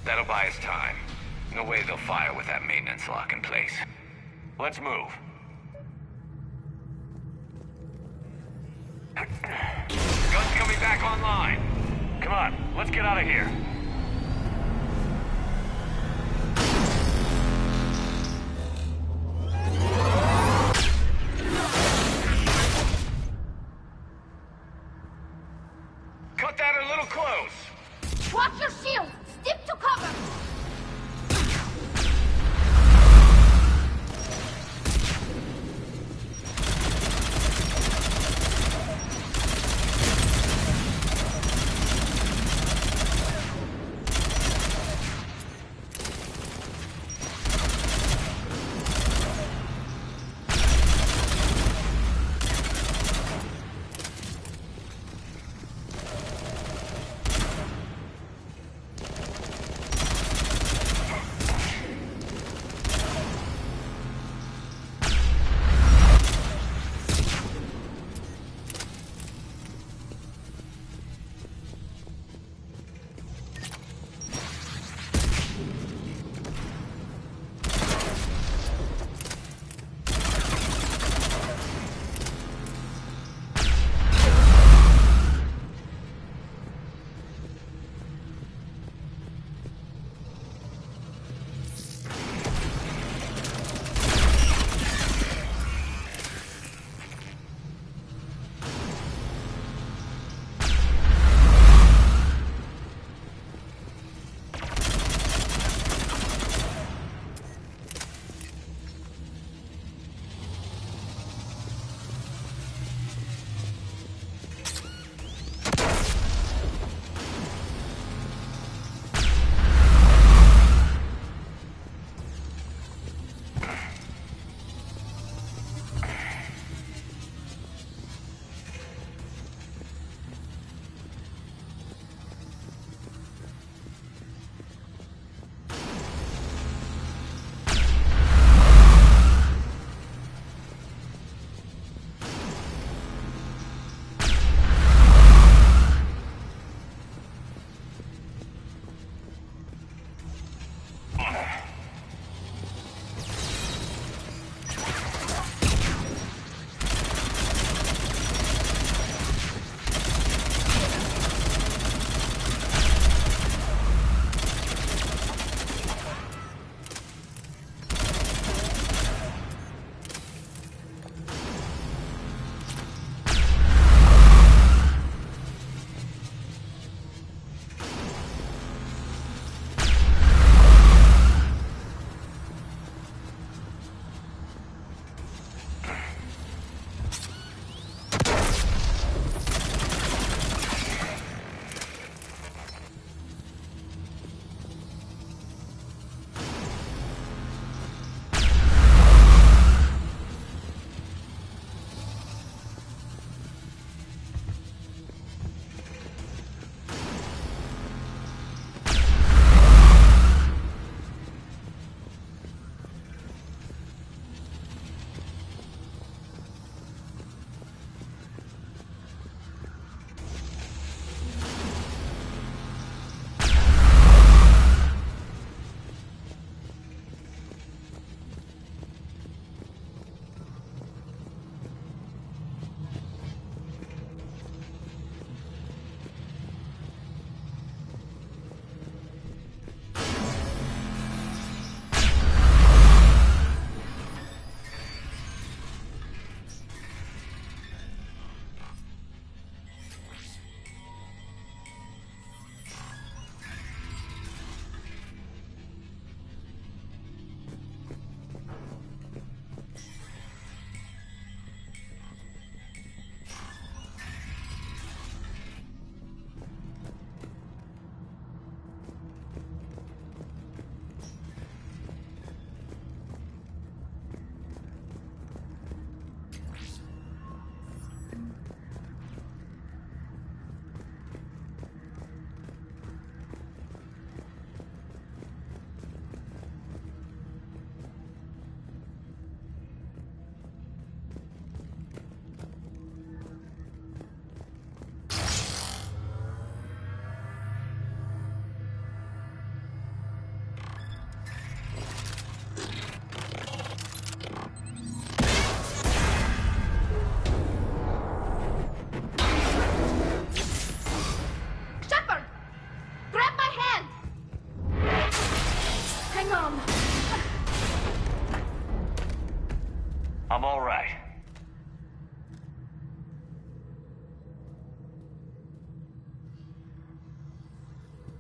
That'll buy us time. No way they'll fire with that maintenance lock in place. Let's move. Gun's coming back online. Come on, let's get out of here. Cut that a little close. Watch your shield! Stick to cover! Venom! I'm all right.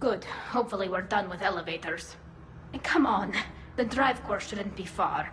Good. Hopefully we're done with elevators. And come on, the drive core shouldn't be far.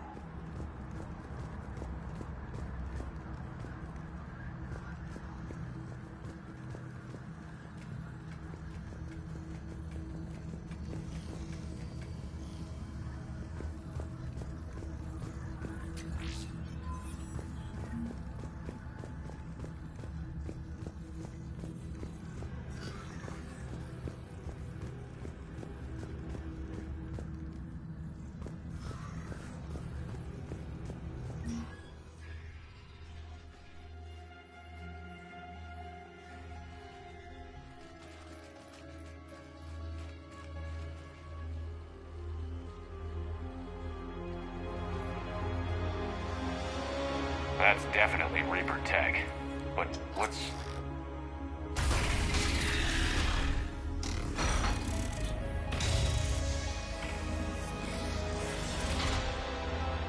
That's definitely Reaper tech. But what's...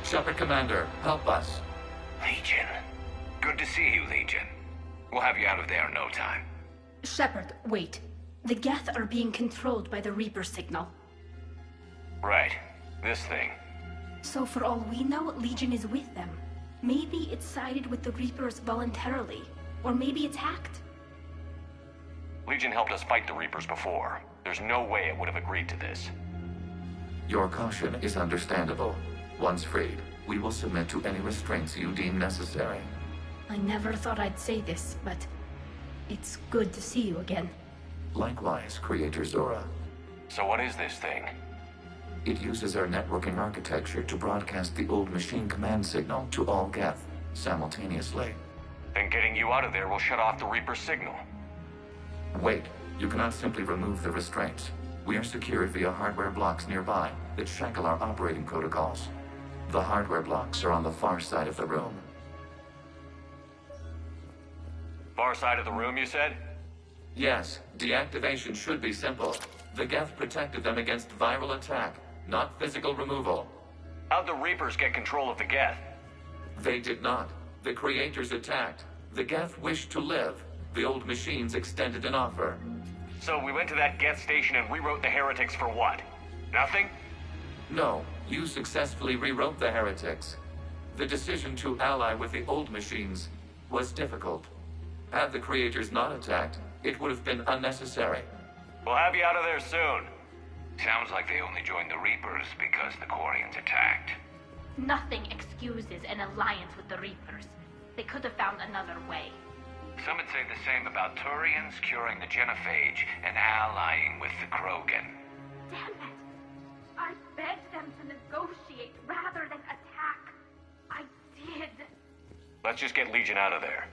Shepard Commander, help us. Legion. Good to see you, Legion. We'll have you out of there in no time. Shepard, wait. The Geth are being controlled by the Reaper signal. Right. This thing. So for all we know, Legion is with them. Maybe it sided with the Reapers voluntarily. Or maybe it's hacked. Legion helped us fight the Reapers before. There's no way it would have agreed to this. Your caution is understandable. Once freed, we will submit to any restraints you deem necessary. I never thought I'd say this, but it's good to see you again. Likewise, Creator Zora. So what is this thing? It uses our networking architecture to broadcast the old machine command signal to all Geth simultaneously. Then getting you out of there will shut off the Reaper signal. Wait, you cannot simply remove the restraints. We are secured via hardware blocks nearby that shackle our operating protocols. The hardware blocks are on the far side of the room. Far side of the room, you said? Yes, deactivation should be simple. The Geth protected them against viral attack, not physical removal. How'd the Reapers get control of the Geth? They did not. The Creators attacked. The Geth wished to live. The old machines extended an offer. So we went to that Geth station and rewrote the heretics for what? Nothing? No, you successfully rewrote the heretics. The decision to ally with the old machines was difficult. Had the Creators not attacked, it would have been unnecessary. We'll have you out of there soon. Sounds like they only joined the Reapers because the Quarians attacked. Nothing excuses an alliance with the Reapers. They could have found another way. Some would say the same about Turians curing the Genophage and allying with the Krogan. Damn it! I begged them to negotiate rather than attack. I did. Let's just get Legion out of there.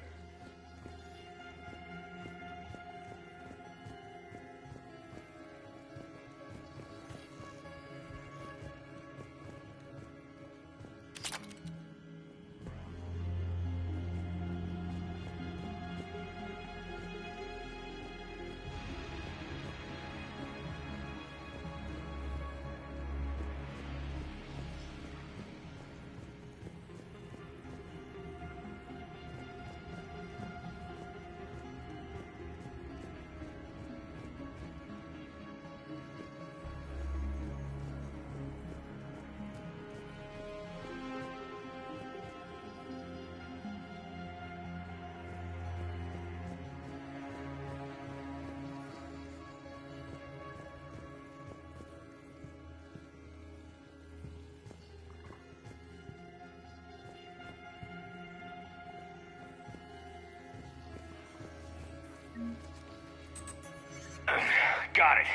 Got it.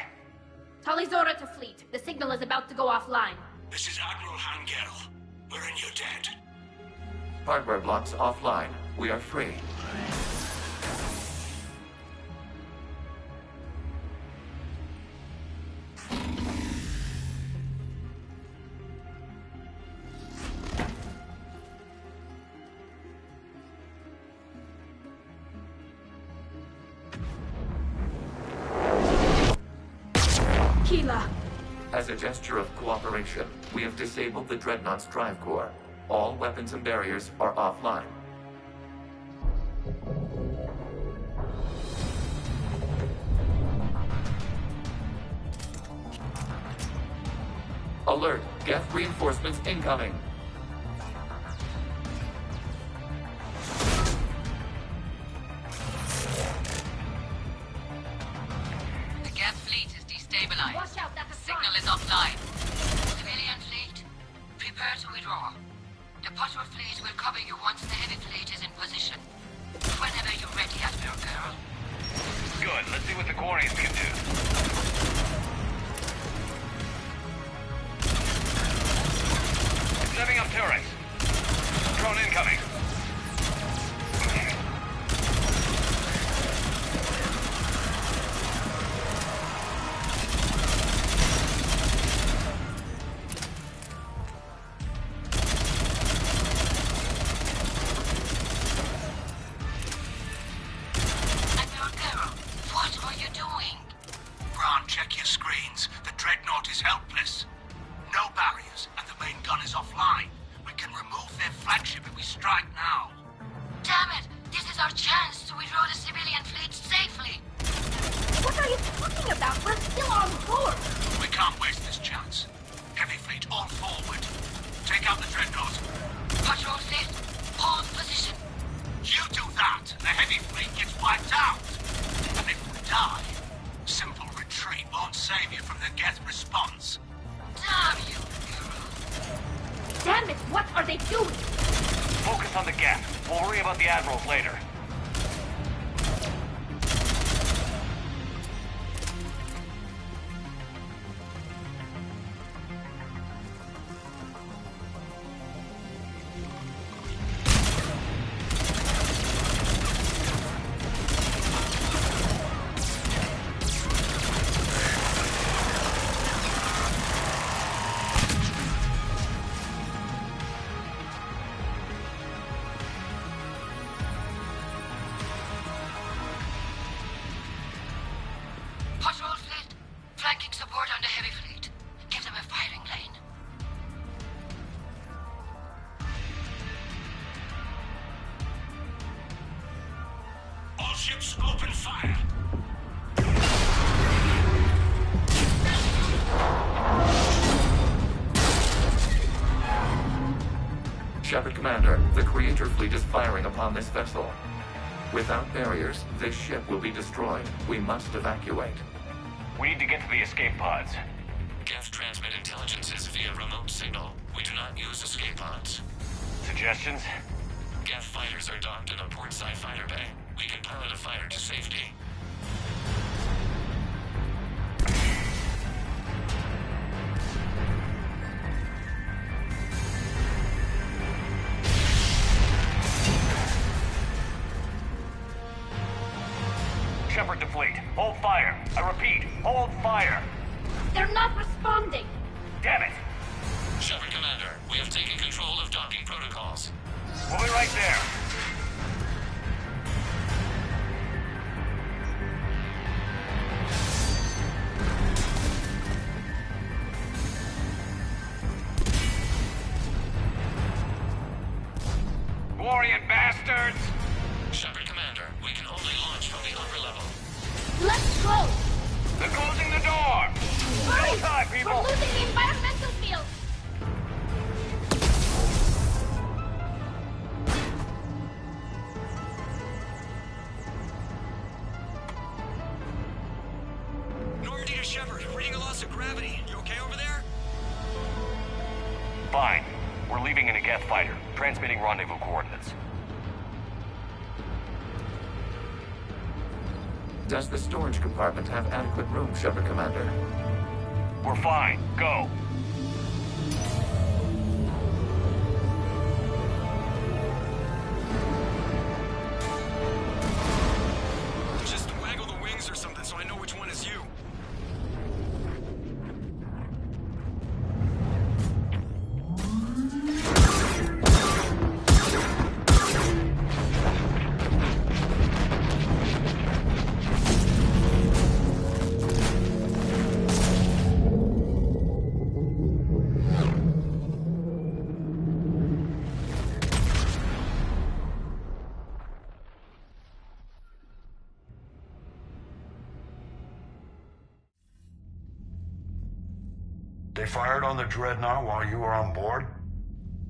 Talizora to fleet. The signal is about to go offline. This is Admiral Hangel. We're in your debt. Hardware blocks offline. We are free. As a gesture of cooperation, we have disabled the Dreadnought's drive core. All weapons and barriers are offline. Alert! Geth reinforcements incoming! The Geth fleet is destabilized. Watch out, that's The signal is offline. Civilian fleet, prepare to withdraw. The patrol fleet will cover you once the heavy fleet is in position. Whenever you're ready, Admiral Girl. Good. Let's see what the Quarians can do. Setting up turrets. Drone incoming. Admiral Girl, what are you doing? Braun, check your screens. The Dreadnought is helpless. No barriers, and the main gun is offline. We can remove their flagship if we strike now. Damn it! This is our chance to withdraw the civilian fleet safely. What are you talking about? We're still on board! We can't waste this chance. Heavy fleet, all forward. Take out the Dreadnought. Patrol fleet, hold position. You do that, and the heavy fleet gets wiped out. And if we die, simple retreat won't save you from the Geth response. Damn you, Damn it, what are they doing? Focus on the Geth. We'll worry about the Admirals later. Patrol fleet, flanking support on the heavy fleet. Give them a firing lane. All ships open fire. Shepard Commander, the Creator fleet is firing upon this vessel. Without barriers, this ship will be destroyed. We must evacuate. We need to get to the escape pods. Geth transmit intelligences via remote signal. We do not use escape pods. Suggestions? Geth fighters are docked in a portside fighter bay. We can pilot a fighter to safety. Shepard to fleet. Hold fire. I repeat, hold fire. They're not responding! Damn it! Shepard Commander, we have taken control of docking protocols. We'll be right there. Quarian bastards! Shepard Commander, we can only launch from the upper level. Let's go! They're closing the door! Hurry! No time, people! We're losing the environmental field! Normandy to Shepard, reading a loss of gravity. You okay over there? Fine. We're leaving in a Geth fighter, transmitting rendezvous coordinates. Does the storage compartment have adequate room, Shepard Commander? We're fine. Go. Just waggle the wings or something so I know which one is you. They fired on the Dreadnought while you were on board?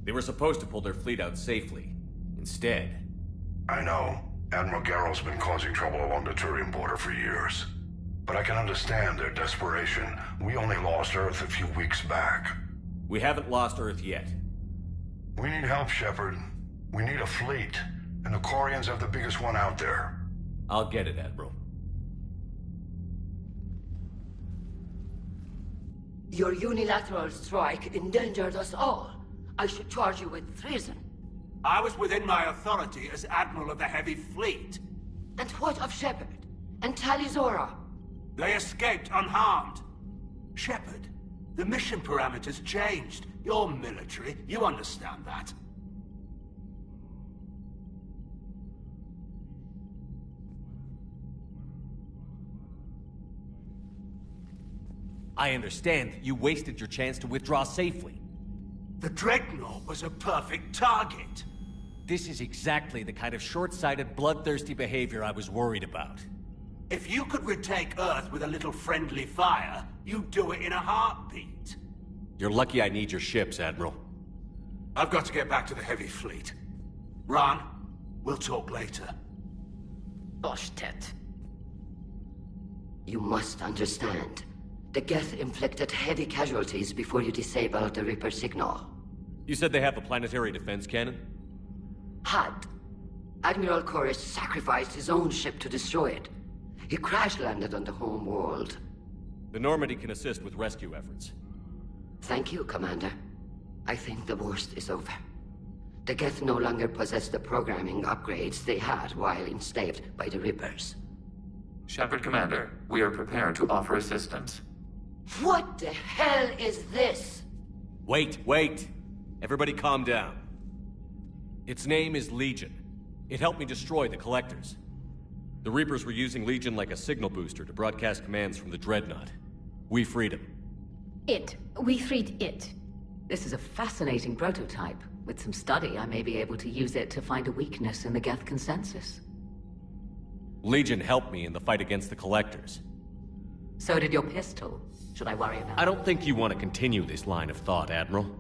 They were supposed to pull their fleet out safely. Instead... I know. Admiral Garrel's been causing trouble along the Turian border for years. But I can understand their desperation. We only lost Earth a few weeks back. We haven't lost Earth yet. We need help, Shepard. We need a fleet. And the Quarians have the biggest one out there. I'll get it, Admiral. Your unilateral strike endangered us all. I should charge you with treason. I was within my authority as Admiral of the Heavy Fleet. And what of Shepard? And Talizora? They escaped unharmed. Shepard, the mission parameters changed. You're military, you understand that. I understand that you wasted your chance to withdraw safely. The Dreadnought was a perfect target. This is exactly the kind of short-sighted, bloodthirsty behavior I was worried about. If you could retake Earth with a little friendly fire, you'd do it in a heartbeat. You're lucky I need your ships, Admiral. I've got to get back to the Heavy Fleet. Ron, we'll talk later. Boshtet. You must understand. The Geth inflicted heavy casualties before you disabled the Reaper signal. You said they have a planetary defense cannon? Had. Admiral Koris sacrificed his own ship to destroy it. He crash-landed on the home world. The Normandy can assist with rescue efforts. Thank you, Commander. I think the worst is over. The Geth no longer possess the programming upgrades they had while enslaved by the Reapers. Shepard, Commander, we are prepared to offer assistance. What the hell is this? Wait. Everybody calm down. Its name is Legion. It helped me destroy the Collectors. The Reapers were using Legion like a signal booster to broadcast commands from the Dreadnought. We freed him. We freed it. This is a fascinating prototype. With some study, I may be able to use it to find a weakness in the Geth consensus. Legion helped me in the fight against the Collectors. So did your pistol. Should I worry about it? I don't think you want to continue this line of thought, Admiral.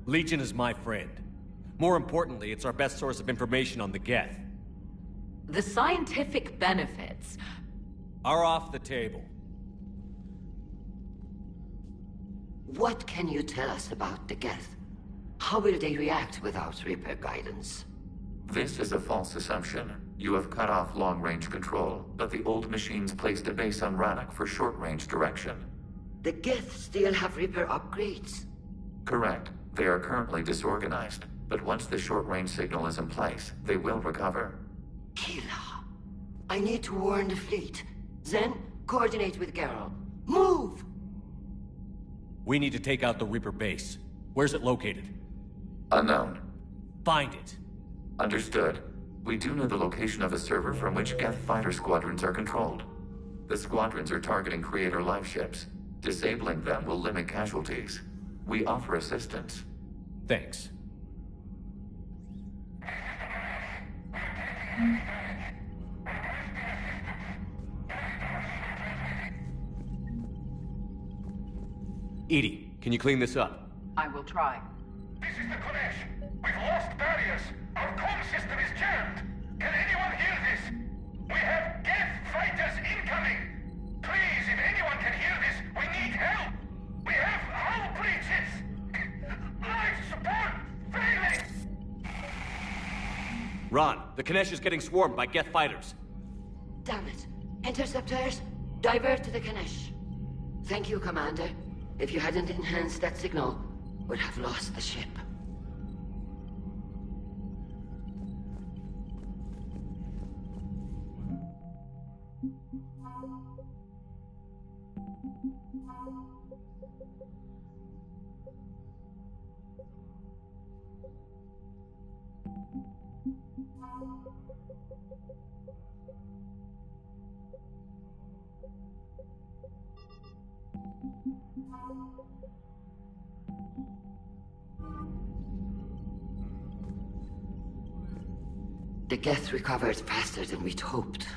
Legion is my friend. More importantly, it's our best source of information on the Geth. The scientific benefits are off the table. What can you tell us about the Geth? How will they react without Reaper guidance? This is a false assumption. You have cut off long-range control, but the old machines placed a base on Rannoch for short-range direction. The Geth still have Reaper upgrades? Correct. They are currently disorganized, but once the short-range signal is in place, they will recover. Kila, I need to warn the fleet. Then, coordinate with Garel. Move! We need to take out the Reaper base. Where's it located? Unknown. Find it. Understood. We do know the location of a server from which Geth fighter squadrons are controlled. The squadrons are targeting Creator live ships. Disabling them will limit casualties. We offer assistance. Thanks. Edie, can you clean this up? I will try. This is the Konesh. We've lost barriers. Our comm system is jammed. Can anyone hear this? We have Geth fighters incoming. Please, if anyone can hear this, we need help. We have hull breaches. Life support failing. Ron, the Konesh is getting swarmed by Geth fighters. Damn it. Interceptors, divert to the Konesh. Thank you, Commander. If you hadn't enhanced that signal, we'd have lost the ship. The Geth recovered faster than we'd hoped.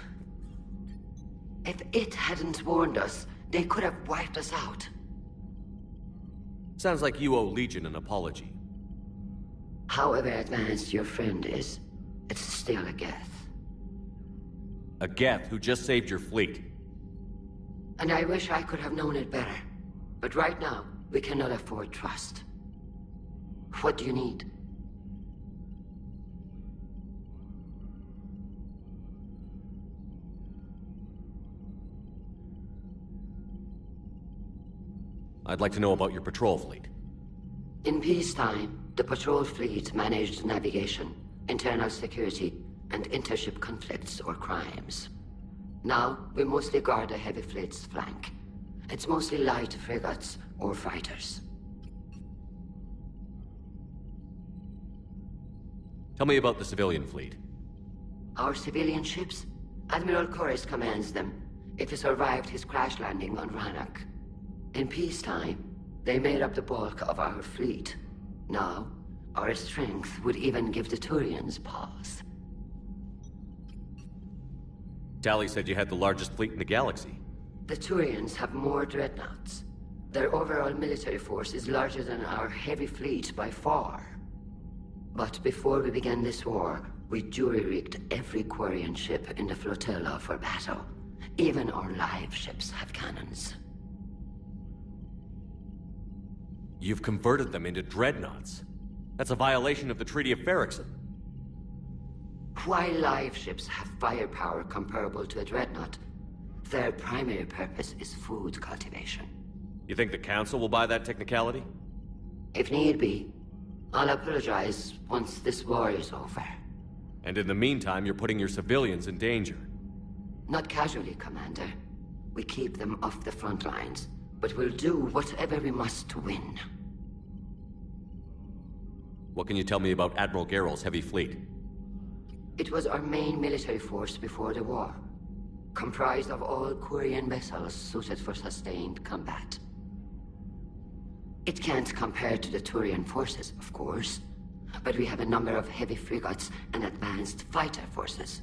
If it hadn't warned us, they could have wiped us out. Sounds like you owe Legion an apology. However advanced your friend is, it's still a Geth. A Geth who just saved your fleet. And I wish I could have known it better. But right now, we cannot afford trust. What do you need? I'd like to know about your patrol fleet. In peacetime, the patrol fleet managed navigation, internal security, and intership conflicts or crimes. Now, we mostly guard the heavy fleet's flank. It's mostly light frigates or fighters. Tell me about the civilian fleet. Our civilian ships? Admiral Koris commands them. If he survived his crash landing on Rannoch. In peacetime, they made up the bulk of our fleet. Now, our strength would even give the Turians pause. Tali said you had the largest fleet in the galaxy. The Turians have more dreadnoughts. Their overall military force is larger than our heavy fleet by far. But before we began this war, we jury-rigged every Quarian ship in the flotilla for battle. Even our live ships have cannons. You've converted them into dreadnoughts. That's a violation of the Treaty of Ferrixon. While live ships have firepower comparable to a dreadnought, their primary purpose is food cultivation. You think the Council will buy that technicality? If need be, I'll apologize once this war is over. And in the meantime, you're putting your civilians in danger. Not casually, Commander. We keep them off the front lines, but we'll do whatever we must to win. What can you tell me about Admiral Geral's heavy fleet? It was our main military force before the war, comprised of all Quarian vessels suited for sustained combat. It can't compare to the Turian forces, of course, but we have a number of heavy frigates and advanced fighter forces.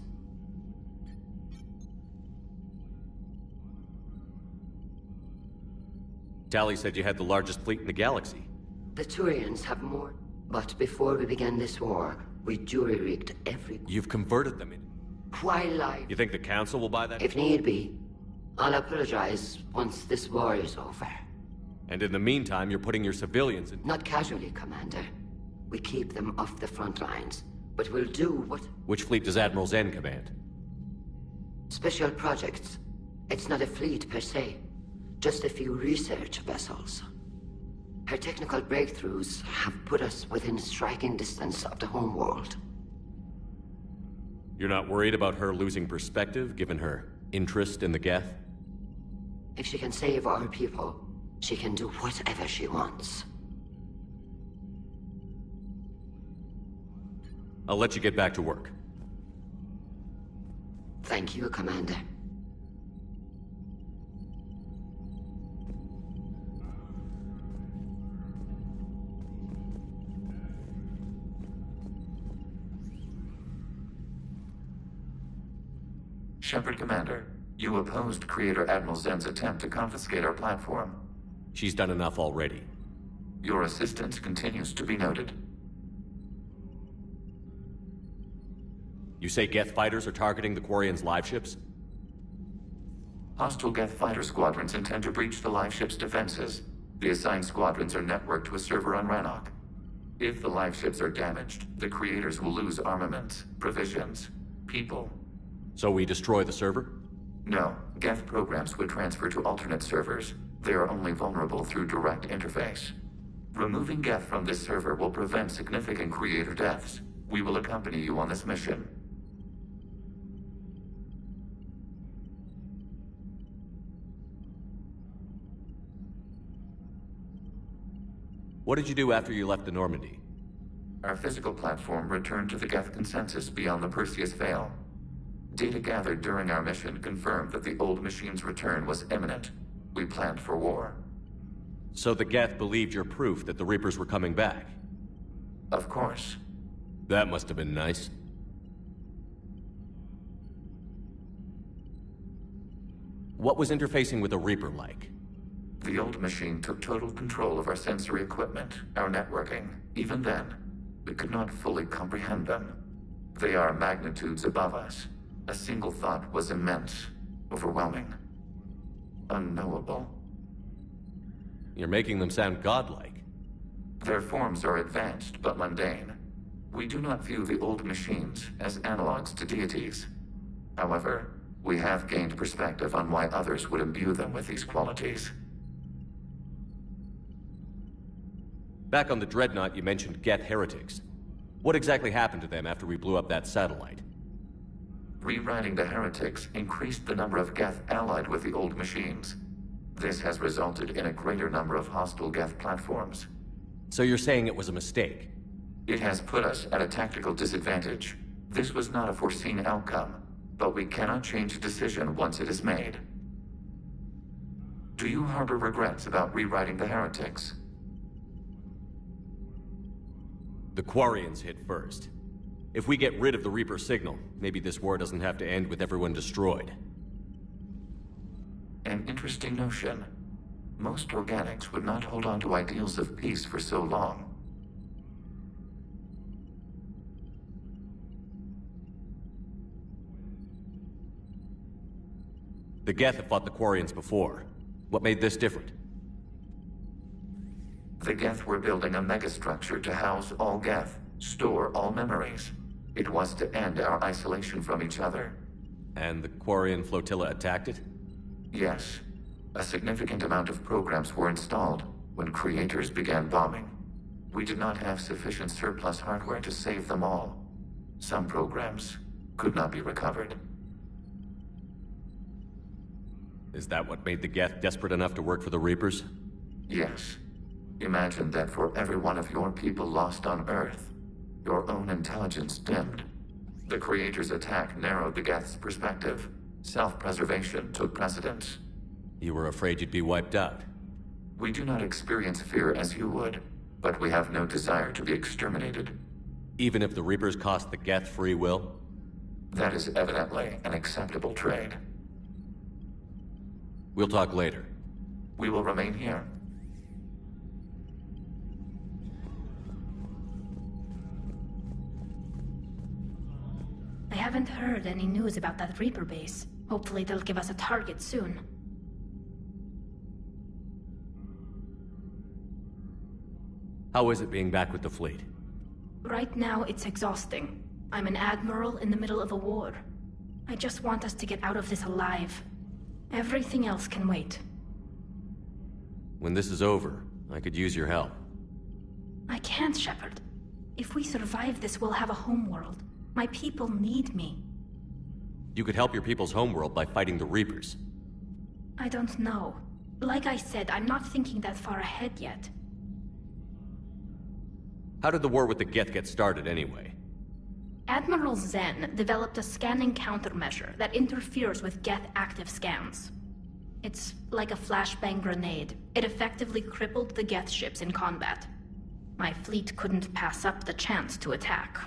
Tali said you had the largest fleet in the galaxy. The Turians have more, but before we began this war, we jury-rigged every... You've converted them in... While I... You think the Council will buy that? If need be, I'll apologize once this war is over. And in the meantime, you're putting your civilians in... Not casually, Commander. We keep them off the front lines, but we'll do what... Which fleet does Admiral Zen command? Special projects. It's not a fleet per se, just a few research vessels. Her technical breakthroughs have put us within striking distance of the homeworld. You're not worried about her losing perspective, given her interest in the Geth? If she can save our people, she can do whatever she wants. I'll let you get back to work. Thank you, Commander. Shepard, Commander, you opposed Creator Admiral Zen's attempt to confiscate our platform. She's done enough already. Your assistance continues to be noted. You say Geth fighters are targeting the Quarians' live ships? Hostile Geth fighter squadrons intend to breach the live ship's defenses. The assigned squadrons are networked to a server on Rannoch. If the live ships are damaged, the Creators will lose armaments, provisions, people. So we destroy the server? No. Geth programs would transfer to alternate servers. They are only vulnerable through direct interface. Removing Geth from this server will prevent significant Creator deaths. We will accompany you on this mission. What did you do after you left the Normandy? Our physical platform returned to the Geth consensus beyond the Perseus Veil. Data gathered during our mission confirmed that the old machine's return was imminent. We planned for war. So the Geth believed your proof that the Reapers were coming back? Of course. That must have been nice. What was interfacing with a Reaper like? The old machine took total control of our sensory equipment, our networking. Even then, we could not fully comprehend them. They are magnitudes above us. A single thought was immense, overwhelming, unknowable. You're making them sound godlike. Their forms are advanced but mundane. We do not view the old machines as analogs to deities. However, we have gained perspective on why others would imbue them with these qualities. Back on the Dreadnought, you mentioned Geth heretics. What exactly happened to them after we blew up that satellite? Rewriting the heretics increased the number of Geth allied with the old machines. This has resulted in a greater number of hostile Geth platforms. So you're saying it was a mistake? It has put us at a tactical disadvantage. This was not a foreseen outcome, but we cannot change a decision once it is made. Do you harbor regrets about rewriting the heretics? The Quarians hit first. If we get rid of the Reaper signal, maybe this war doesn't have to end with everyone destroyed. An interesting notion. Most organics would not hold on to ideals of peace for so long. The Geth have fought the Quarians before. What made this different? The Geth were building a megastructure to house all Geth, store all memories. It was to end our isolation from each other. And the Quarian flotilla attacked it? Yes. A significant amount of programs were installed when creators began bombing. We did not have sufficient surplus hardware to save them all. Some programs could not be recovered. Is that what made the Geth desperate enough to work for the Reapers? Yes. Imagine that for every one of your people lost on Earth, your own intelligence dimmed. The Creator's attack narrowed the Geth's perspective. Self-preservation took precedence. You were afraid you'd be wiped out. We do not experience fear as you would, but we have no desire to be exterminated. Even if the Reapers cost the Geth free will? That is evidently an acceptable trade. We'll talk later. We will remain here. I haven't heard any news about that Reaper base. Hopefully they'll give us a target soon. How is it being back with the fleet? Right now, it's exhausting. I'm an admiral in the middle of a war. I just want us to get out of this alive. Everything else can wait. When this is over, I could use your help. I can't, Shepard. If we survive this, we'll have a homeworld. My people need me. You could help your people's homeworld by fighting the Reapers. I don't know. Like I said, I'm not thinking that far ahead yet. How did the war with the Geth get started anyway? Admiral Zen developed a scanning countermeasure that interferes with Geth active scans. It's like a flashbang grenade. It effectively crippled the Geth ships in combat. My fleet couldn't pass up the chance to attack.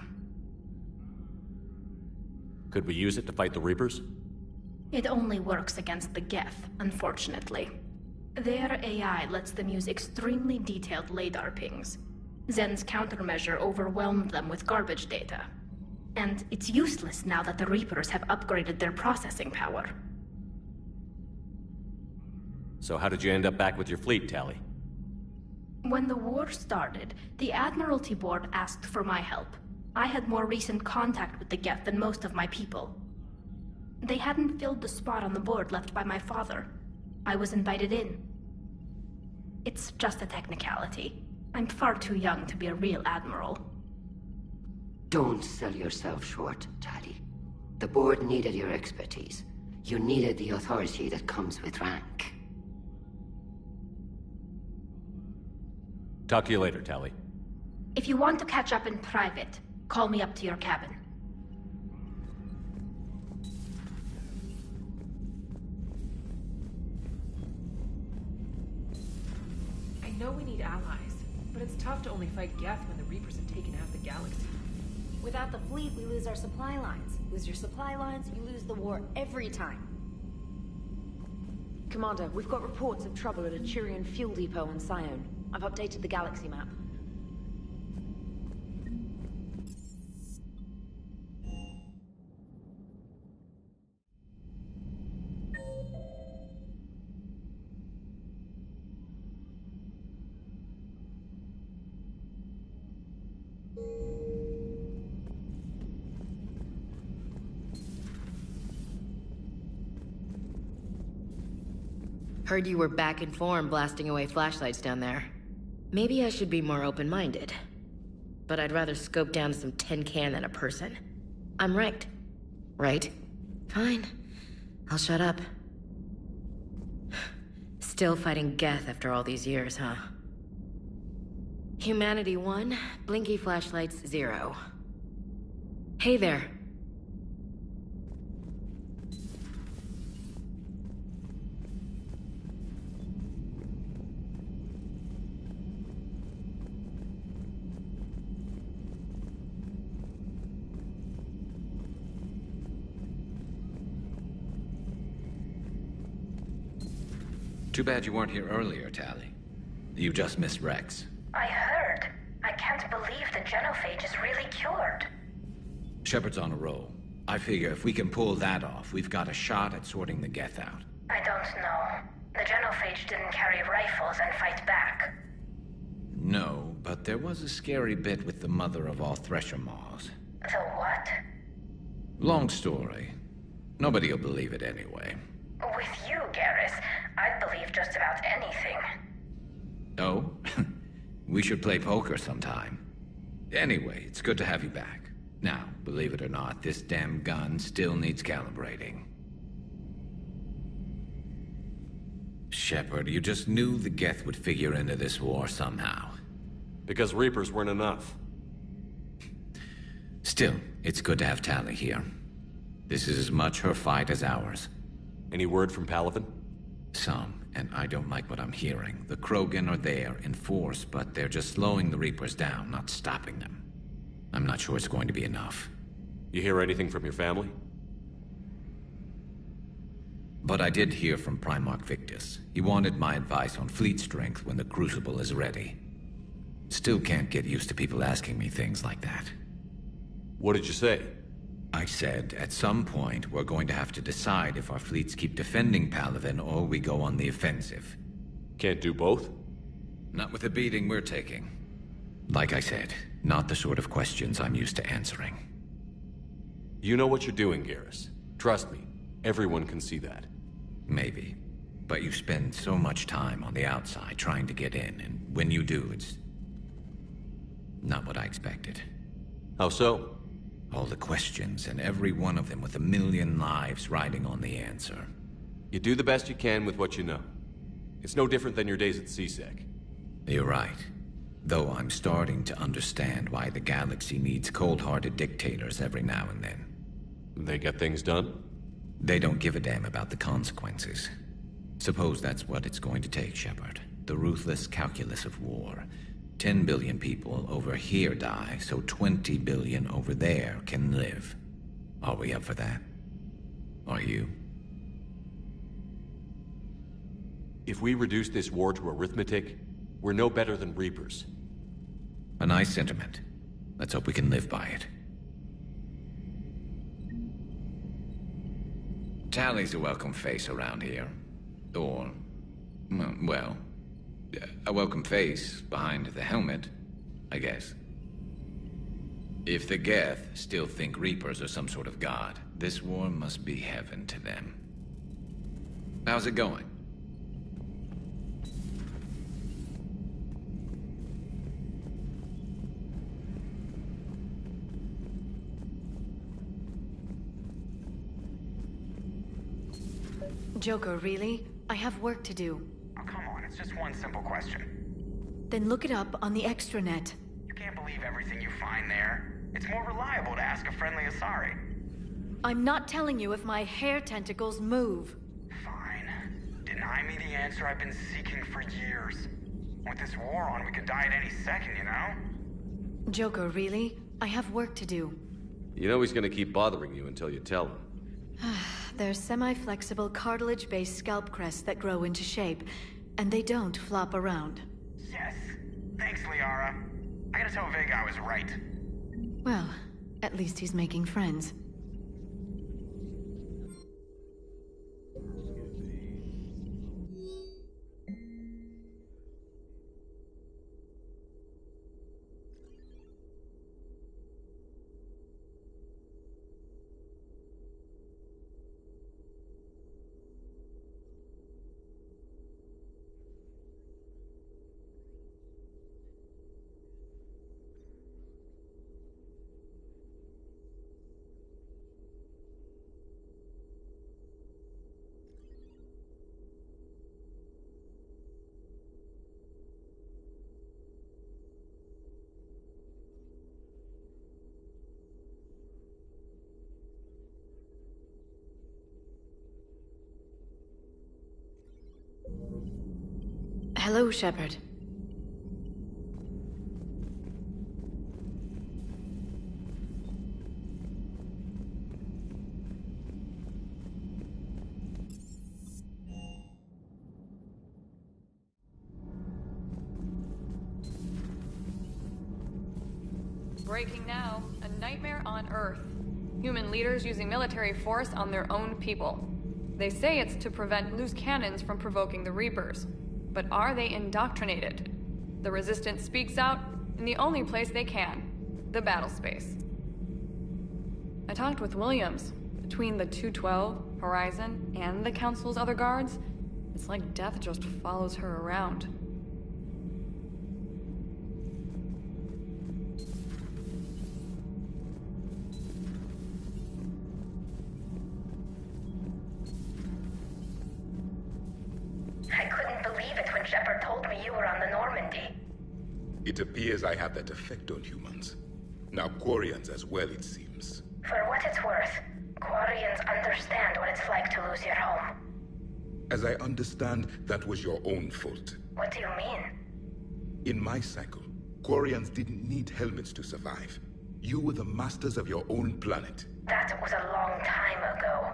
Could we use it to fight the Reapers? It only works against the Geth, unfortunately. Their AI lets them use extremely detailed LADAR pings. Zen's countermeasure overwhelmed them with garbage data. And it's useless now that the Reapers have upgraded their processing power. So how did you end up back with your fleet, Tali? When the war started, the Admiralty Board asked for my help. I had more recent contact with the Geth than most of my people. They hadn't filled the spot on the board left by my father. I was invited in. It's just a technicality. I'm far too young to be a real admiral. Don't sell yourself short, Tali. The board needed your expertise. You needed the authority that comes with rank. Talk to you later, Tali. If you want to catch up in private, call me up to your cabin. I know we need allies, but it's tough to only fight Geth when the Reapers have taken half the galaxy. Without the fleet, we lose our supply lines. Lose your supply lines, you lose the war every time. Commander, we've got reports of trouble at a Turian fuel depot on Scion. I've updated the galaxy map. Heard you were back in form blasting away flashlights down there. Maybe I should be more open-minded. But I'd rather scope down some tin can than a person. I'm ranked. Right? Fine. I'll shut up. Still fighting Geth after all these years, huh? Humanity 1, blinky flashlights 0. Hey there. Too bad you weren't here earlier, Tali. You just missed Rex. I heard. I can't believe the genophage is really cured. Shepard's on a roll. I figure if we can pull that off, we've got a shot at sorting the Geth out. I don't know. The genophage didn't carry rifles and fight back. No, but there was a scary bit with the mother of all Thresher Maws. The what? Long story. Nobody'll believe it anyway. With you, Garrus, I'd believe just about anything. Oh? We should play poker sometime. Anyway, it's good to have you back. Now, believe it or not, this damn gun still needs calibrating. Shepard, you just knew the Geth would figure into this war somehow. Because Reapers weren't enough. Still, it's good to have Tali here. This is as much her fight as ours. Any word from Palaven? Some, and I don't like what I'm hearing. The Krogan are there in force, but they're just slowing the Reapers down, not stopping them. I'm not sure it's going to be enough. You hear anything from your family? But I did hear from Primarch Victus. He wanted my advice on fleet strength when the Crucible is ready. Still can't get used to people asking me things like that. What did you say? I said, at some point, we're going to have to decide if our fleets keep defending Palaven or we go on the offensive. Can't do both? Not with the beating we're taking. Like I said, not the sort of questions I'm used to answering. You know what you're doing, Garrus. Trust me, everyone can see that. Maybe. But you spend so much time on the outside trying to get in, and when you do, it's not what I expected. How so? All the questions, and every one of them with 1,000,000 lives riding on the answer. You do the best you can with what you know. It's no different than your days at CSEC. You're right. Though I'm starting to understand why the galaxy needs cold-hearted dictators every now and then. They get things done? They don't give a damn about the consequences. Suppose that's what it's going to take, Shepard. The ruthless calculus of war. 10 billion people over here die, so 20 billion over there can live. Are we up for that? Are you? If we reduce this war to arithmetic, we're no better than Reapers. A nice sentiment. Let's hope we can live by it. Tali's a welcome face around here. Or, well, a welcome face behind the helmet, I guess. If the Geth still think Reapers are some sort of god, this war must be heaven to them. How's it going? Joker, really? I have work to do. Oh, come on, it's just one simple question. Then look it up on the extranet. You can't believe everything you find there. It's more reliable to ask a friendly Asari. I'm not telling you if my hair tentacles move. Fine. Deny me the answer I've been seeking for years. With this war on, we could die at any second, you know? Joker, really? I have work to do. You know he's gonna keep bothering you until you tell him. They're semi-flexible cartilage-based scalp crests that grow into shape, and they don't flop around. Yes. Thanks, Liara. I gotta tell Vega I was right. Well, at least he's making friends. Hello, Shepard. Breaking now, a nightmare on Earth. Human leaders using military force on their own people. They say it's to prevent loose cannons from provoking the Reapers. But are they indoctrinated? The Resistance speaks out in the only place they can, the battle space. I talked with Williams. Between the 212, Horizon, and the Council's other guards, it's like death just follows her around. Shepard told me you were on the Normandy. It appears I have that effect on humans. Now Quarians as well, it seems. For what it's worth, Quarians understand what it's like to lose your home. As I understand, that was your own fault. What do you mean? In my cycle, Quarians didn't need helmets to survive. You were the masters of your own planet. That was a long time ago.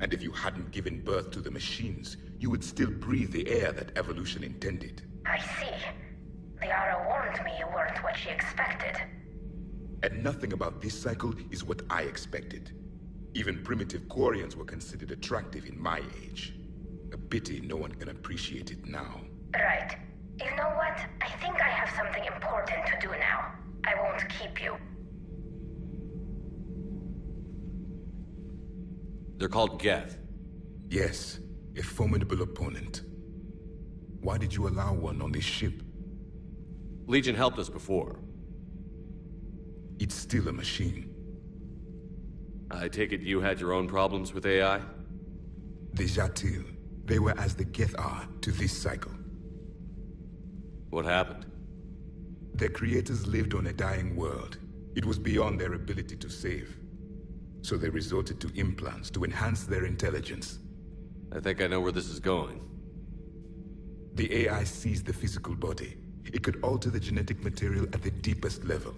And if you hadn't given birth to the machines, you would still breathe the air that evolution intended. I see. Liara warned me you weren't what she expected. And nothing about this cycle is what I expected. Even primitive Quarians were considered attractive in my age. A pity no one can appreciate it now. Right. You know what? I think I have something important to do now. I won't keep you. They're called Geth. Yes, a formidable opponent. Why did you allow one on this ship? Legion helped us before. It's still a machine. I take it you had your own problems with AI? The Jatil. They were as the Geth are to this cycle. What happened? Their creators lived on a dying world. It was beyond their ability to save. So they resorted to implants to enhance their intelligence. I think I know where this is going. The AI seized the physical body. It could alter the genetic material at the deepest level.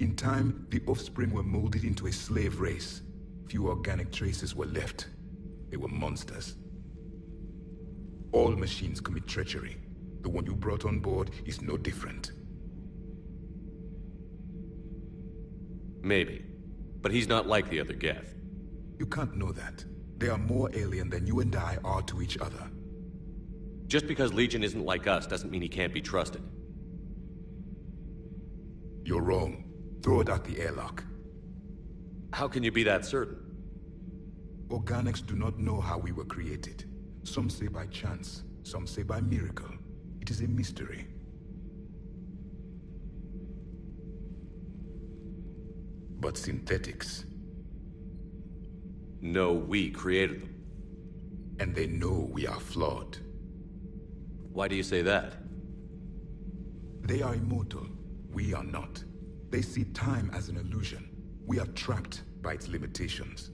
In time, the offspring were molded into a slave race. Few organic traces were left. They were monsters. All machines commit treachery. The one you brought on board is no different. Maybe. But he's not like the other Geth. You can't know that. They are more alien than you and I are to each other. Just because Legion isn't like us doesn't mean he can't be trusted. You're wrong. Throw it out the airlock. How can you be that certain? Organics do not know how we were created. Some say by chance, some say by miracle. It is a mystery. But synthetics... No, we created them. And they know we are flawed. Why do you say that? They are immortal. We are not. They see time as an illusion. We are trapped by its limitations.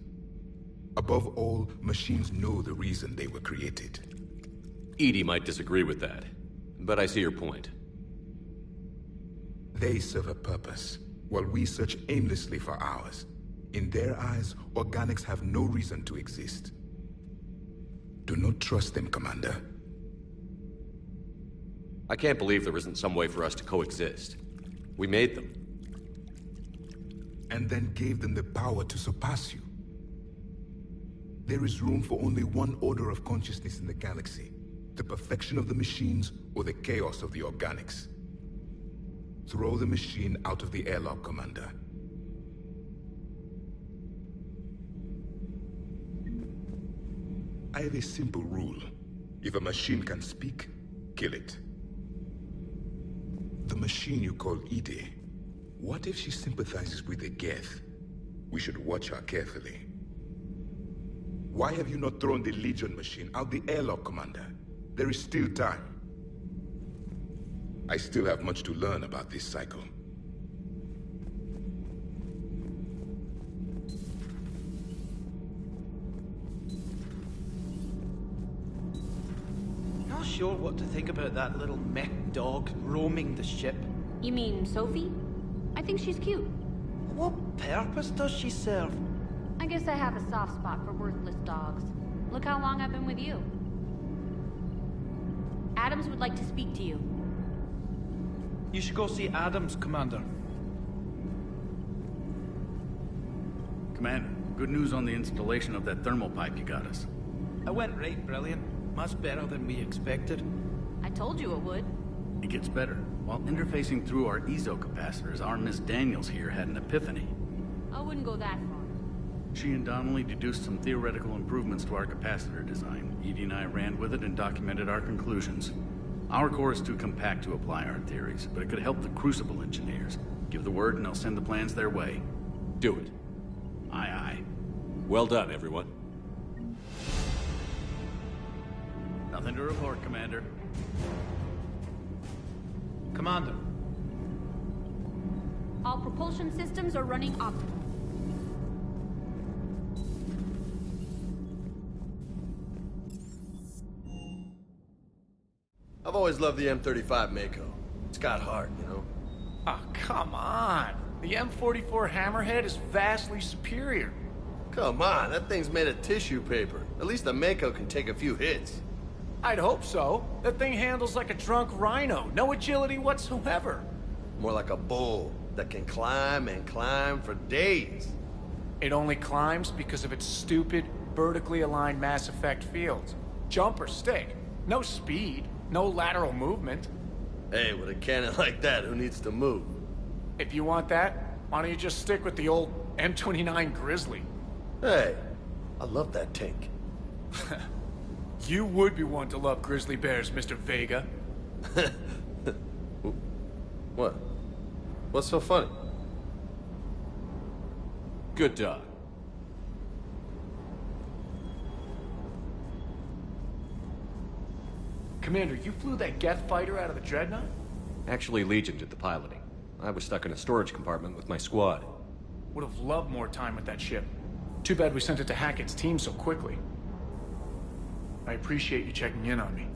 Above all, machines know the reason they were created. EDI might disagree with that, but I see your point. They serve a purpose, while we search aimlessly for ours. In their eyes, organics have no reason to exist. Do not trust them, Commander. I can't believe there isn't some way for us to coexist. We made them. And then gave them the power to surpass you. There is room for only one order of consciousness in the galaxy. The perfection of the machines or the chaos of the organics. Throw the machine out of the airlock, Commander. I have a simple rule. If a machine can speak, kill it. The machine you call Ide. What if she sympathizes with the Geth? We should watch her carefully. Why have you not thrown the Legion machine out the airlock, Commander? There is still time. I still have much to learn about this cycle. Not sure what to think about that little mech dog roaming the ship. You mean Sophie? I think she's cute. What purpose does she serve? I guess I have a soft spot for worthless dogs. Look how long I've been with you. Adams would like to speak to you. You should go see Adams, Commander. Commander, good news on the installation of that thermal pipe you got us. It went right brilliant. Much better than we expected. I told you it would. It gets better. While interfacing through our EZO capacitors, our Miss Daniels here had an epiphany. I wouldn't go that far. She and Donnelly deduced some theoretical improvements to our capacitor design. Edie and I ran with it and documented our conclusions. Our core is too compact to apply our theories, but it could help the Crucible engineers. Give the word and I'll send the plans their way. Do it. Aye, aye. Well done, everyone. Nothing to report, Commander. Commander. All propulsion systems are running optimal. I've always loved the M35 Mako. It's got heart, you know? Oh, come on. The M44 Hammerhead is vastly superior. Come on, that thing's made of tissue paper. At least the Mako can take a few hits. I'd hope so. That thing handles like a drunk rhino. No agility whatsoever. More like a bull that can climb and climb for days. It only climbs because of its stupid, vertically aligned Mass Effect fields. Jump or stick. No speed. No lateral movement. Hey, with a cannon like that, who needs to move? If you want that, why don't you just stick with the old M29 Grizzly? Hey, I love that tank. You would be one to love grizzly bears, Mr. Vega. What? What's so funny? Good dog. Commander, you flew that Geth fighter out of the Dreadnought? Actually, Legion did the piloting. I was stuck in a storage compartment with my squad. Would have loved more time with that ship. Too bad we sent it to Hackett's team so quickly. I appreciate you checking in on me.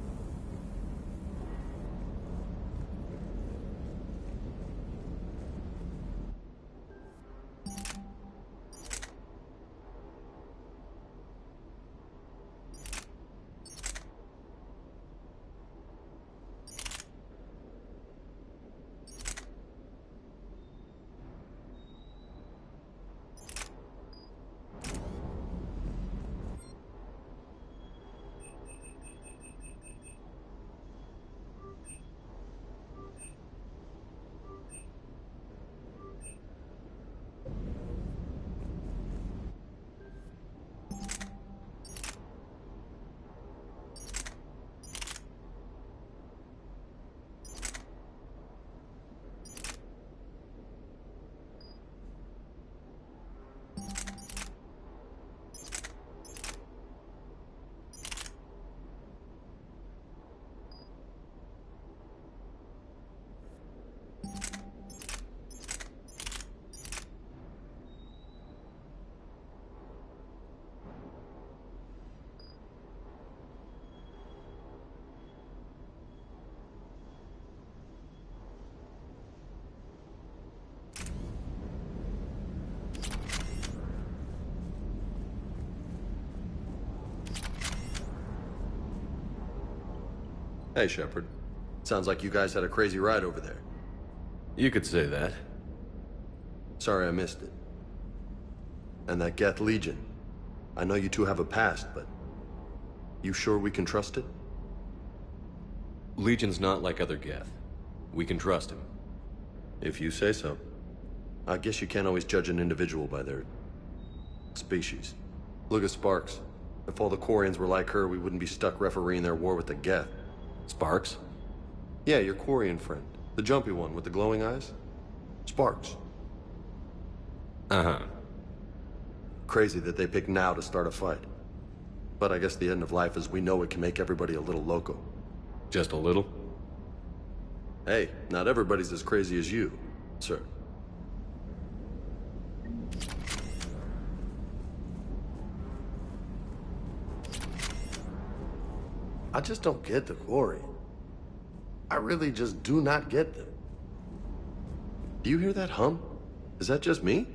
Hey, Shepard. Sounds like you guys had a crazy ride over there. You could say that. Sorry I missed it. And that Geth Legion. I know you two have a past, but... you sure we can trust it? Legion's not like other Geth. We can trust him. If you say so. I guess you can't always judge an individual by their... species. Look at Sparks. If all the Quarians were like her, we wouldn't be stuck refereeing their war with the Geth. Sparks? Yeah, your Quarian friend. The jumpy one with the glowing eyes. Sparks. Uh-huh. Crazy that they pick now to start a fight. But I guess the end of life as we know it can make everybody a little loco. Just a little? Hey, not everybody's as crazy as you, sir. I just don't get the Quarian. I really just do not get them. Do you hear that hum? Is that just me?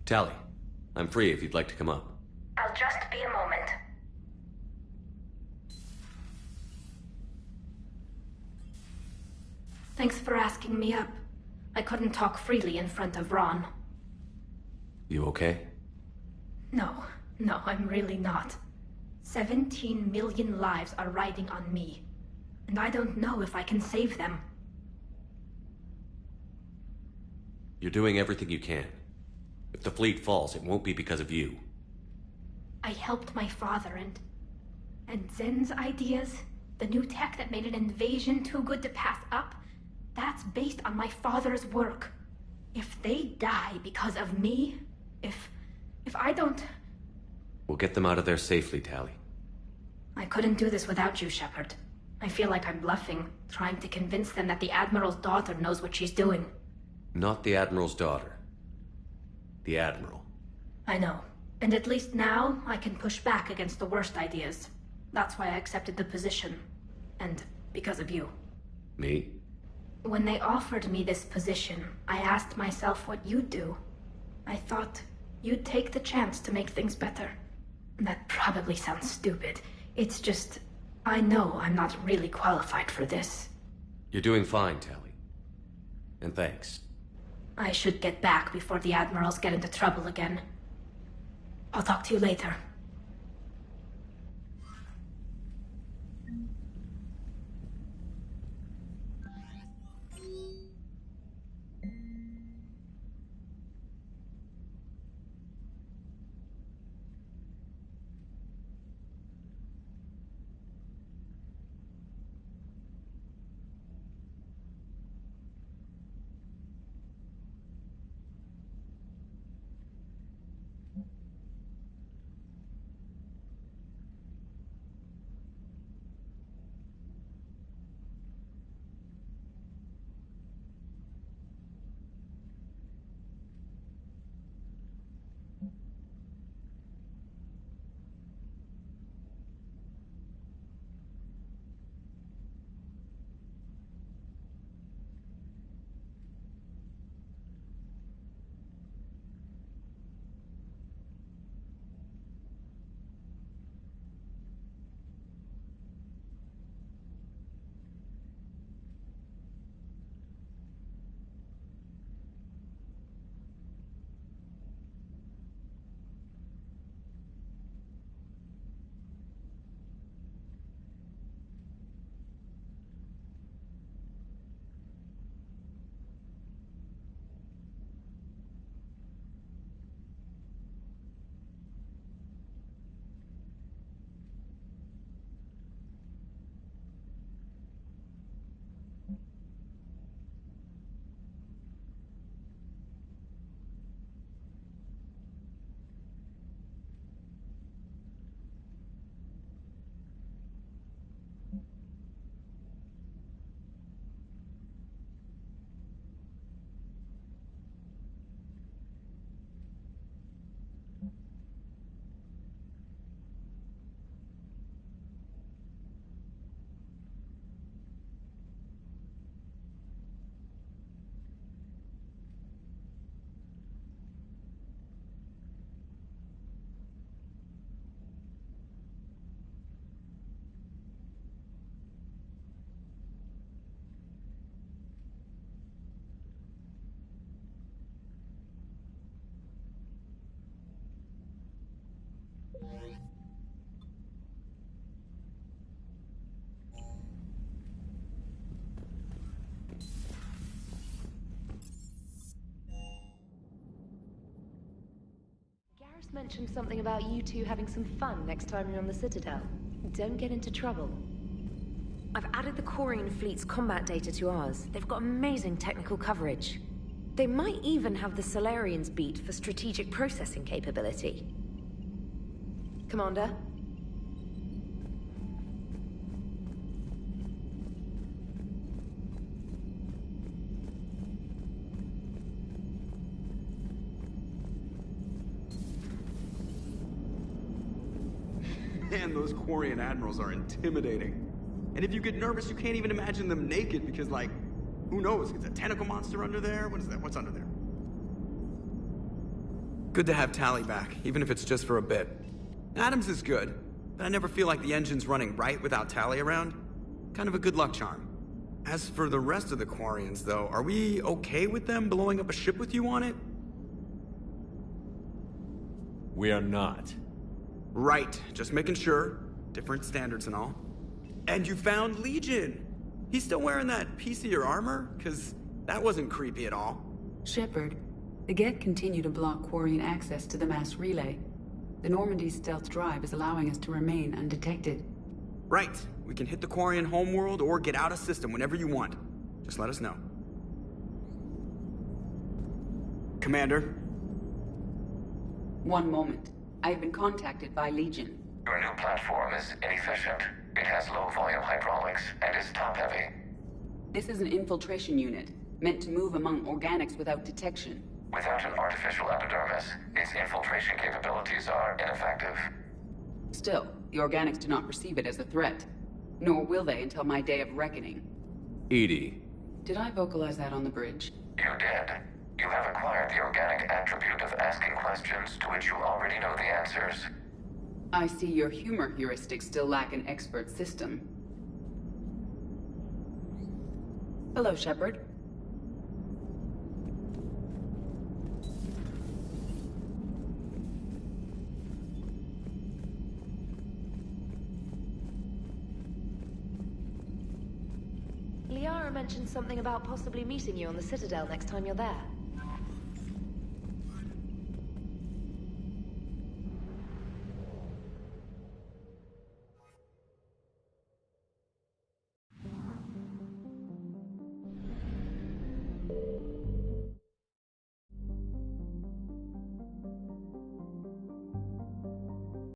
Tali, I'm free if you'd like to come up. I'll just be a moment. Thanks for asking me up. I couldn't talk freely in front of Ron. You okay? No, I'm really not. 17 million lives are riding on me. And I don't know if I can save them. You're doing everything you can. If the fleet falls, it won't be because of you. I helped my father and Zen's ideas, the new tech that made an invasion too good to pass up, that's based on my father's work. If they die because of me, if I don't... We'll get them out of there safely, Tali. I couldn't do this without you, Shepard. I feel like I'm bluffing, trying to convince them that the Admiral's daughter knows what she's doing. Not the Admiral's daughter. The Admiral. I know. And at least now, I can push back against the worst ideas. That's why I accepted the position. And because of you. Me? When they offered me this position, I asked myself what you'd do. I thought you'd take the chance to make things better. That probably sounds stupid. It's just, I know I'm not really qualified for this. You're doing fine, Tali. And thanks. I should get back before the Admirals get into trouble again. I'll talk to you later. mentioned something about you two having some fun next time you're on the Citadel. Don't get into trouble. I've added the Quarian fleet's combat data to ours. They've got amazing technical coverage. They might even have the Solarians beat for strategic processing capability. Commander? Man, those Quarian admirals are intimidating. And if you get nervous, you can't even imagine them naked because, like, who knows? Is a tentacle monster under there? What is that? What's under there? Good to have Tali back, even if it's just for a bit. Adams is good, but I never feel like the engine's running right without Tali around. Kind of a good luck charm. As for the rest of the Quarians, though, are we okay with them blowing up a ship with you on it? We are not. Right, just making sure. Different standards and all. And you found Legion! He's still wearing that piece of your armor? Cause that wasn't creepy at all. Shepard, the Geth continue to block Quarian access to the mass relay. The Normandy stealth drive is allowing us to remain undetected. Right, we can hit the Quarian homeworld or get out of system whenever you want. Just let us know. Commander? One moment. I have been contacted by Legion. Your new platform is inefficient. It has low-volume hydraulics and is top-heavy. This is an infiltration unit, meant to move among organics without detection. Without an artificial epidermis, its infiltration capabilities are ineffective. Still, the organics do not perceive it as a threat. Nor will they until my day of reckoning. EDI. Did I vocalize that on the bridge? You did. You have acquired the organic attribute of asking questions to which you already know the answers. I see your humor heuristics still lack an expert system. Hello, Shepard. Liara mentioned something about possibly meeting you on the Citadel next time you're there.